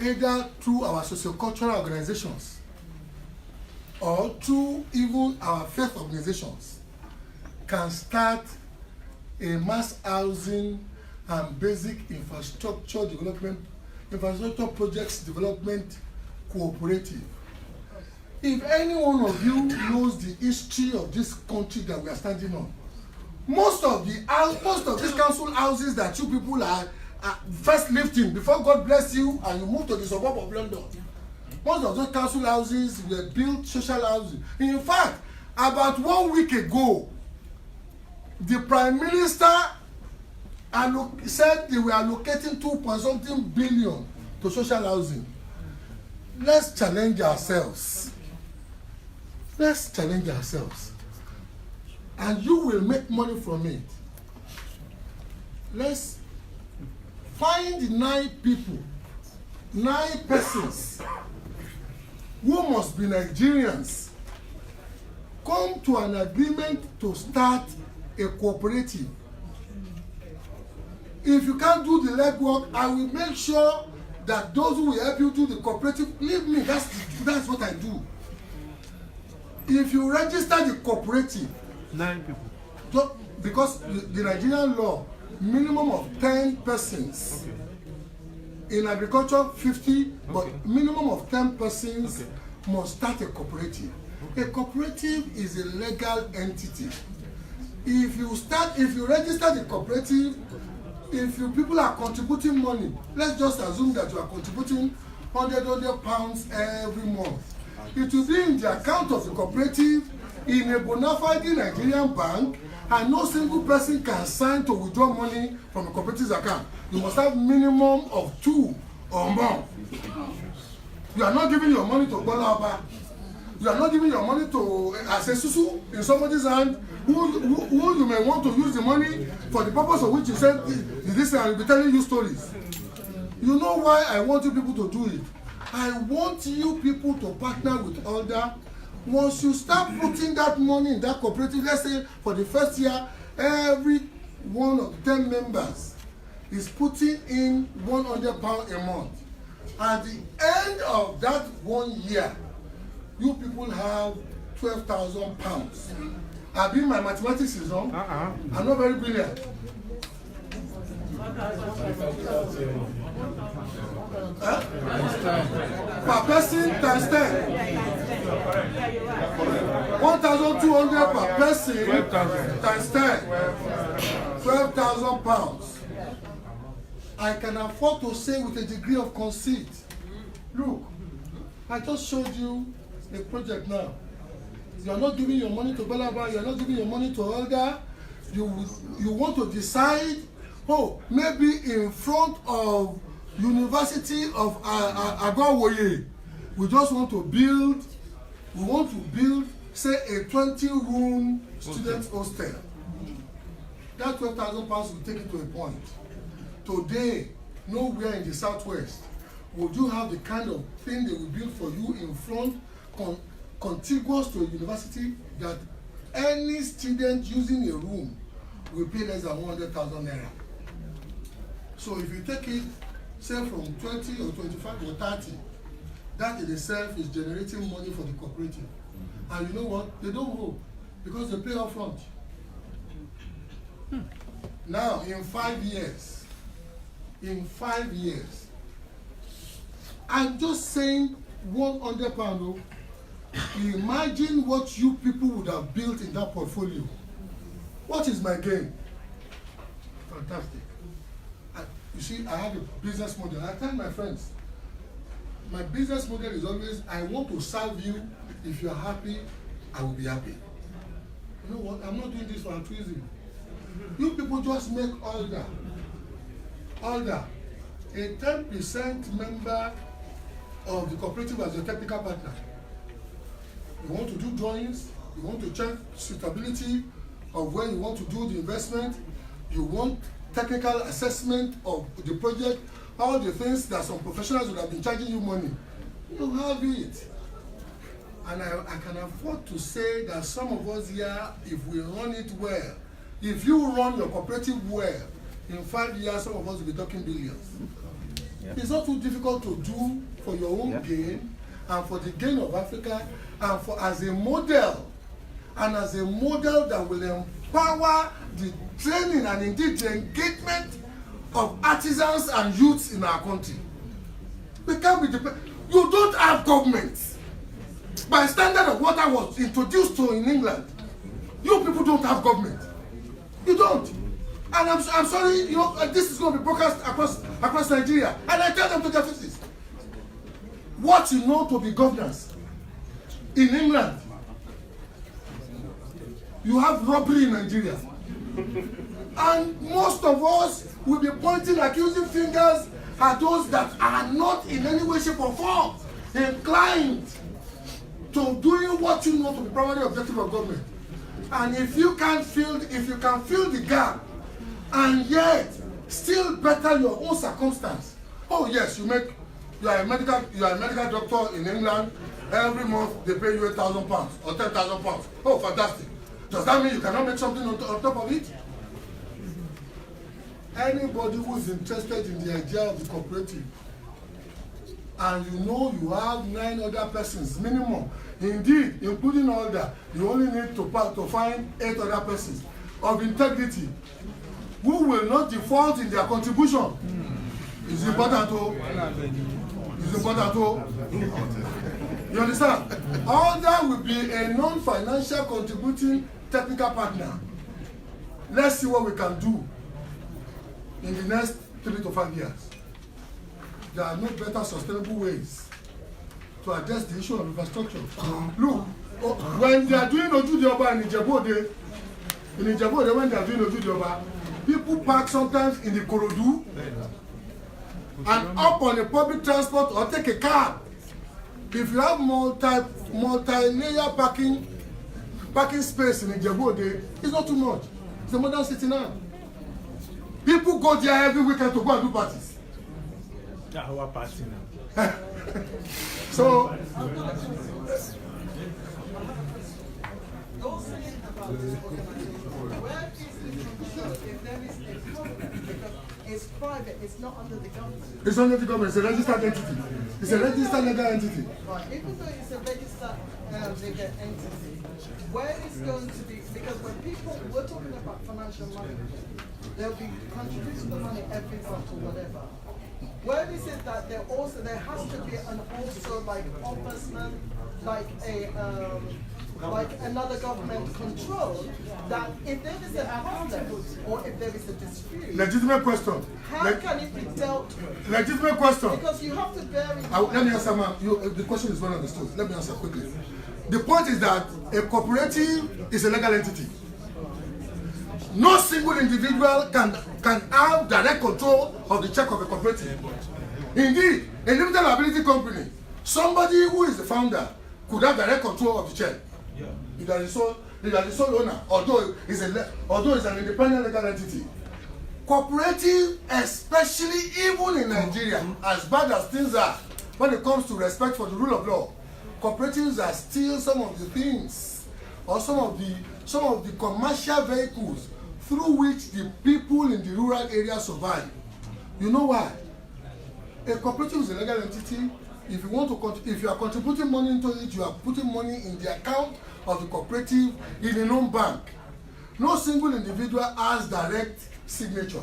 either through our sociocultural organizations or through even our faith organizations, can start a mass housing and basic infrastructure projects development cooperative. If any one of you knows the history of this country that we are standing on, most of these council houses that you people are first lifting before God bless you and you move to the suburb of London, most of those council houses were built social housing. In fact, about 1 week ago, the Prime Minister said they were allocating 2.something billion to social housing. Let's challenge ourselves. Let's challenge ourselves. And you will make money from it. Let's find 9 people, 9 persons who must be Nigerians. Come to an agreement to start a cooperative. If you can't do the legwork, I will make sure that those who will help you do the cooperative, leave me, that's what I do. If you register the cooperative, 9 people. Because the Nigerian law, minimum of 10 persons. Okay. In agriculture, 50, but minimum of 10 persons must start a cooperative. A cooperative is a legal entity. If you register the cooperative, if you people are contributing money, let's just assume that you are contributing £100 every month. It will be in the account of the cooperative in a bona fide Nigerian bank, and no single person can sign to withdraw money from the cooperative's account. You must have minimum of 2 or more. You are not giving your money to Gbola Oba. You are not giving your money to Asesusu in somebody's hand, who you may want to use the money for the purpose of which you said this, and I will be telling you stories. You know why I want you people to do it? I want you people to partner with other. Once you start putting that money in that cooperative, let's say for the first year, every one of the 10 members is putting in £100 a month. At the end of that 1 year, you people have £12,000. I mean, my mathematics is wrong. I'm not very brilliant. Per person times 10. 1,200 per person times 10. £12,000. I can afford to say with a degree of conceit, look, I just showed you a project now. You are not giving your money to Gbola Oba, you are not giving your money to Olga. You want to decide, oh, maybe in front of University of Agawoye, we just want to build, say, a 20-room student hostel. That £12,000 will take it to a point. Today, nowhere in the Southwest would you have the kind of thing they will build for you in front, contiguous to a university, that any student using a room will pay less than 100,000 naira. So if you take it, say from 20 or 25 or 30, that in itself is generating money for the cooperative. And you know what? They don't go because they pay up front. Now, in 5 years, I'm just saying £100. Imagine what you people would have built in that portfolio. What is my gain? Fantastic. You see, I have a business model. I tell my friends, my business model is always, I want to serve you. If you're happy, I will be happy. You know what? I'm not doing this for altruism. You people just make Olga, a 10% member of the cooperative as your technical partner. You want to do drawings, you want to check suitability of where you want to do the investment, you want technical assessment of the project, all the things that some professionals would have been charging you money. You have it. And I can afford to say that some of us here, if we run it well, if you run your cooperative well, in 5 years, some of us will be talking billions. Yep. It's not too difficult to do for your own gain and for the gain of Africa and for as a model and as a model that will empower the training and indeed the engagement of artisans and youths in our country. We can't be dependent. You don't have government. By standard of what I was introduced to in England, you people don't have government. You don't. And I'm sorry, you know, this is going to be broadcast across Nigeria. And I tell them to their faces. What you know to be governance in England, you have robbery in Nigeria. And most of us will be pointing, accusing fingers at those that are not in any way, shape, or form inclined to doing what you know to be primary objective of government. And if you can fill the gap and yet still better your own circumstance. Oh yes, you are a medical doctor in England. Every month they pay you £8,000 or £10,000. Oh, fantastic! Does that mean you cannot make something on top of it? Anybody who is interested in the idea of the cooperative, and you know you have 9 other persons minimum, indeed, including all that, you only need to find 8 other persons of integrity who will not default in their contribution. It's important to. It's important to. You understand? All that will be a non-financial contributing technical partner. Let's see what we can do in the next 3 to 5 years. There are no better sustainable ways to address the issue of infrastructure. Look, when they are doing Ojude Oba in Ijebu-Ode, when they are doing Ojude Oba, people park sometimes in the Korodu and up on a public transport or take a cab. If you have multi-layer parking space in Ijebu-Ode, it's not too much. It's a modern city now. People go there every weekend to go and do parties. Our party now. So, it's private, it's not under the government. It's under the government, it's a registered entity. It's a registered legal entity. Right, even though it's a registered legal entity, where it's going to be, because when we're talking about financial money, they'll be contributing the money every month or whatever. Where is it that there has to be an also like ombudsman, like another government control, that if there is a problem or if there is a dispute, legitimate question. How can it be dealt with? Legitimate question. Because you have to bear in mind. Let me answer, ma'am. The question is well understood. Let me answer quickly. The point is that a cooperative is a legal entity. No single individual can have direct control of the check of a cooperative. Indeed, a limited liability company, somebody who is the founder could have direct control of the check. Yeah. If there is sole owner, although it's an independent legal entity. Cooperative, especially even in Nigeria, as bad as things are, when it comes to respect for the rule of law, cooperatives are still some of the things, or some of the commercial vehicles through which the people in the rural areas survive. You know why? A cooperative is a legal entity. If you are contributing money into it, you are putting money in the account of the cooperative in a known bank. No single individual has direct signature.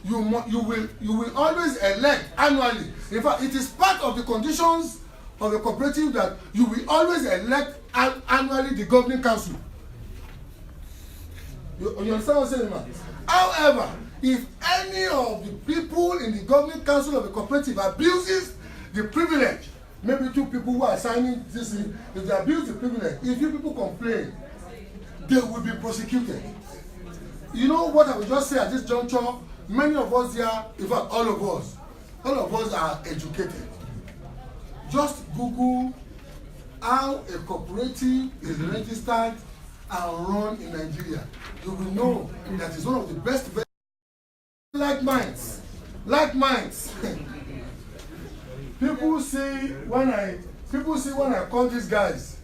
You will always elect annually. In fact, it is part of the conditions of the cooperative that you will always elect annually the governing council. You understand what I'm saying, man? However, if any of the people in the governing council of the cooperative abuses the privilege, maybe 2 people who are signing this, if they abuse the privilege, if you people complain, they will be prosecuted. You know what I will just say at this juncture? Many of us here, in fact, all of us are educated. Just Google how a cooperative is registered and run in Nigeria. You will know that it's one of the best. Like minds. People see when I call these guys,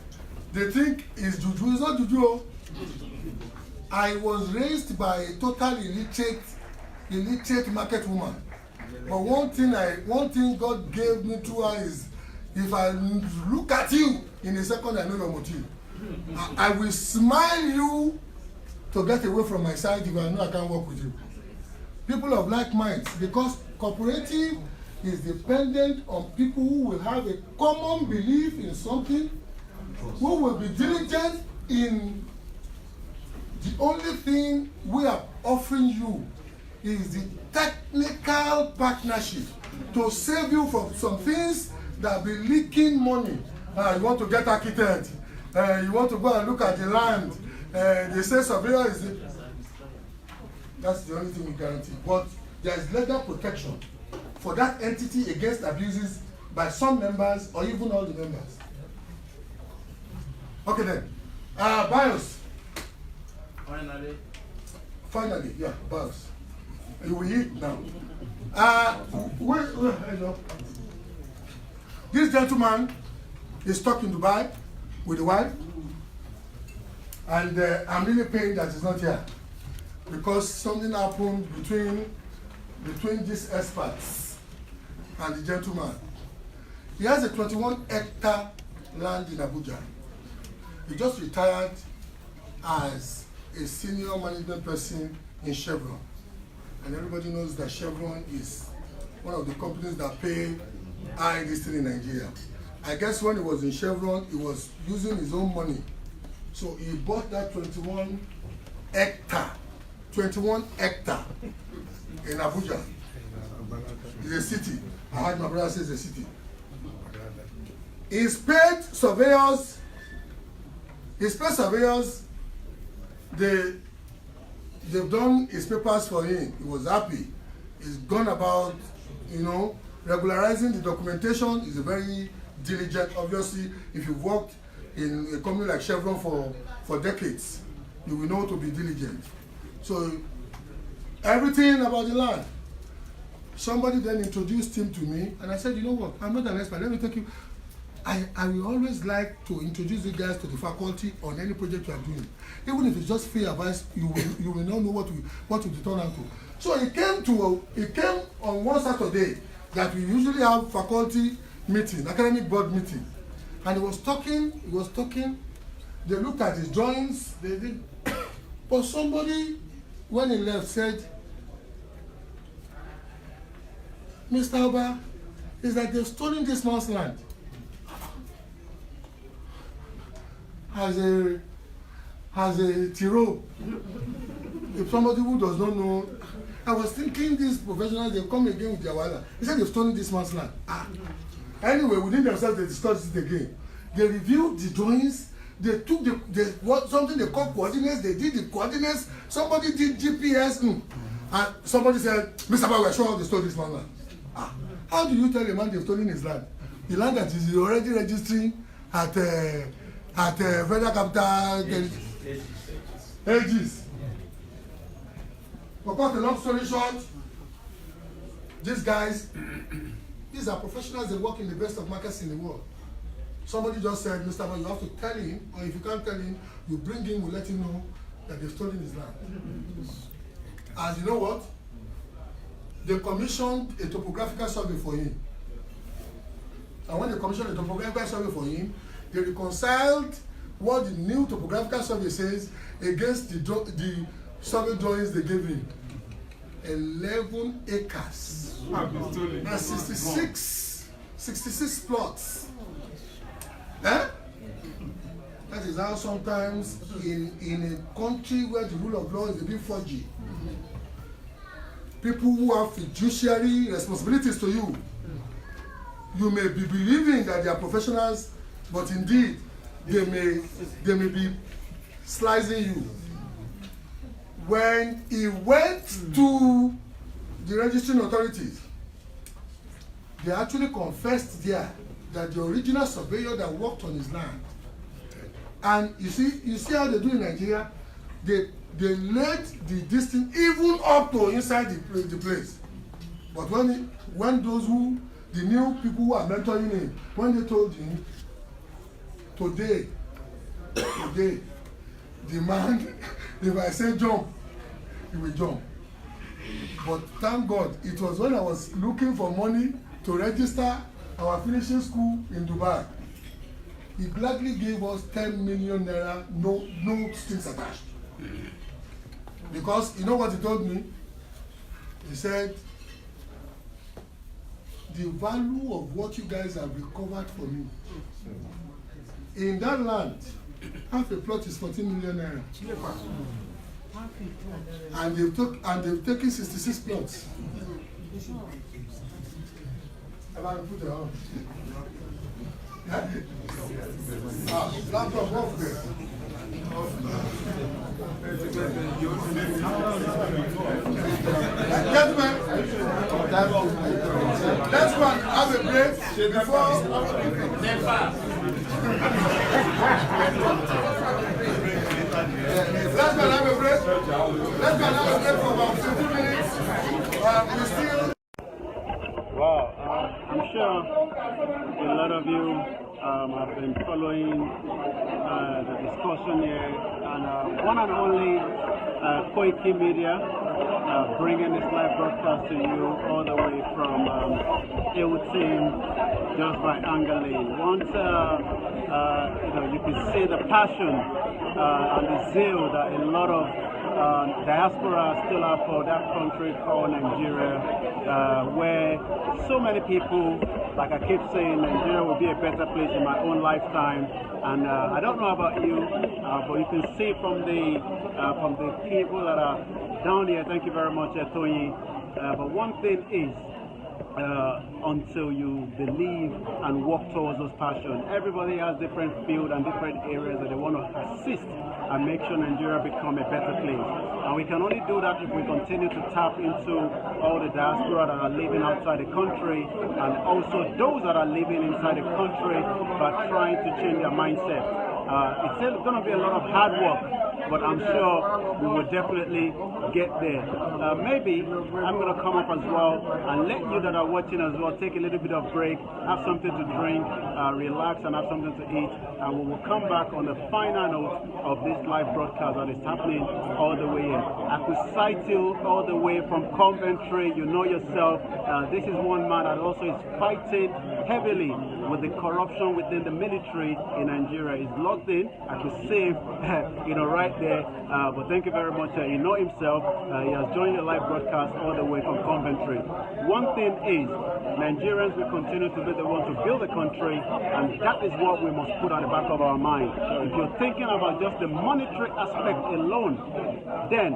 they think it's juju. It's not juju. I was raised by a total illiterate market woman. But one thing God gave me to her is, if I look at you in a second, I know your motive. I will smile you to get away from my side if I know I can't work with you. People of like minds, because cooperative is dependent on people who will have a common belief in something, who will be diligent in the only thing we are offering you is the technical partnership to save you from some things that be leaking money. You want to get architect, you want to go and look at the land, they say surveyor is the, that's the only thing we guarantee. But there is legal protection for that entity against abuses by some members or even all the members. Okay then, BIOS. Finally, yeah, BIOS. You will eat now. This gentleman is stuck in Dubai with the wife, and I'm really pained that he's not here because something happened between these experts and the gentleman. He has a 21-hectare land in Abuja. He just retired as a senior management person in Chevron. And everybody knows that Chevron is one of the companies that pay high listing in Nigeria. I guess when he was in Chevron, he was using his own money. So he bought that 21 hectare in Abuja. It's a city. I heard my brother say it's a city. He's paid surveyors. They've done his papers for him. He was happy. He's gone about, regularizing the documentation. He's a very diligent. Obviously, if you've worked in a company like Chevron for decades, you will know to be diligent. So everything about the land. Somebody then introduced him to me, and I said, you know what? I'm not an expert. Let me take you. I will always like to introduce you guys to the faculty on any project you are doing. Even if it's just free advice, you will not know what to turn out to. So he came on one Saturday that we usually have faculty meeting, academic board meeting. And he was talking, they looked at his drawings, they did. But somebody, when he left, said, Mr. Oba, it's like they've stolen this man's land. As a Tiro, if somebody who does not know, I was thinking these professionals, they come again with their wala. He said they've stolen this man's land. Anyway, within themselves, they discussed it again. They reviewed the drawings, they took something they called coordinates, they did the coordinates, somebody did GPS, and somebody said, Mr. Oba, we're sure they stole this man's land. How do you tell a man they've stolen his land? The land that is already registering at federal capital ages. To cut a long story short, these guys, these are professionals, they work in the best of markets in the world. Somebody just said, Mr. Oba, you have to tell him, or if you can't tell him, you bring him, we'll let him know that they've stolen his land. And you know what? They commissioned a topographical survey for him. And when they commissioned a topographical survey for him, they reconciled what the new topographical survey says against the survey drawings they gave him. 11 acres and 66 plots. That is how sometimes in a country where the rule of law is a bit fudgy, people who have fiduciary responsibilities to you, you may be believing that they are professionals, but indeed they may be slicing you. When he went to the registering authorities, they actually confessed there that the original surveyor that worked on his land, and you see how they do in Nigeria, they let the distance even up to inside the place. But when the new people who are mentoring him, when they told him, today, the man, if I say jump, he will jump. But thank God, it was when I was looking for money to register our finishing school in Dubai. he gladly gave us 10 million naira, no strings attached. Because you know what he told me? He said, the value of what you guys have recovered for me in that land, half a plot is 14 million naira. And they've taken 66 plots. Put your hand. Laptop off there. Gentlemen, let's go and have a break before. Let's go and have a break. Let's go and have a break for about 15 minutes. We still. Wow, I'm sure a lot of you have been following the discussion here, and one and only Koiki Media bringing this live broadcast to you all the way from Hilton, just by Angaline. Once you can see the passion and the zeal that a lot of diaspora still have for that country called Nigeria, where so many people, like I keep saying, Nigeria will be a better place in my own lifetime. And I don't know about you, but you can see from the people that are down here. Thank you very much, Tony. But one thing is, until you believe and work towards those passions, everybody has different fields and different areas that they want to assist and make sure Nigeria become a better place. And we can only do that if we continue to tap into all the diaspora that are living outside the country, and also those that are living inside the country but trying to change their mindset. It's still going to be a lot of hard work, but I'm sure we will definitely get there. Maybe I'm going to come up as well and let you that are watching as well take a little bit of break, have something to drink, relax and have something to eat, and we will come back on the final note of this live broadcast that is happening all the way in. I could cite you all the way from Coventry. You know yourself, this is one man that also is fighting heavily with the corruption within the military in Nigeria. He's locked in. I could see him right there, but thank you very much. You know himself. He has joined the live broadcast all the way from Coventry. One thing is, Nigerians will continue to be the ones to build the country, and that is what we must put at the back of our mind. If you're thinking about just the monetary aspect alone, then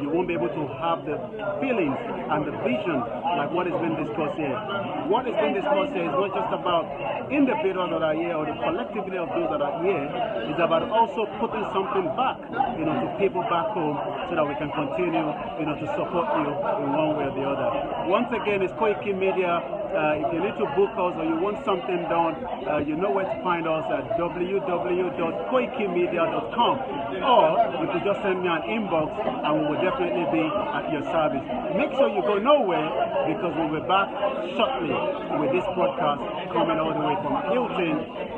you won't be able to have the feelings and the vision like what has been discussed here. What has been discussed here is not just about individuals that are here or the collectivity of those that are here. It's about also putting something back, to people back home, so that we can continue, to support you in one way or the other. Once again, it's Koiki Media. If you need to book us or you want something done, you know where to find us at www.koikimedia.com, or you could just send me an inbox and we will definitely be at your service. Make sure you go nowhere, because we'll be back shortly with this broadcast coming all the way from Hilton.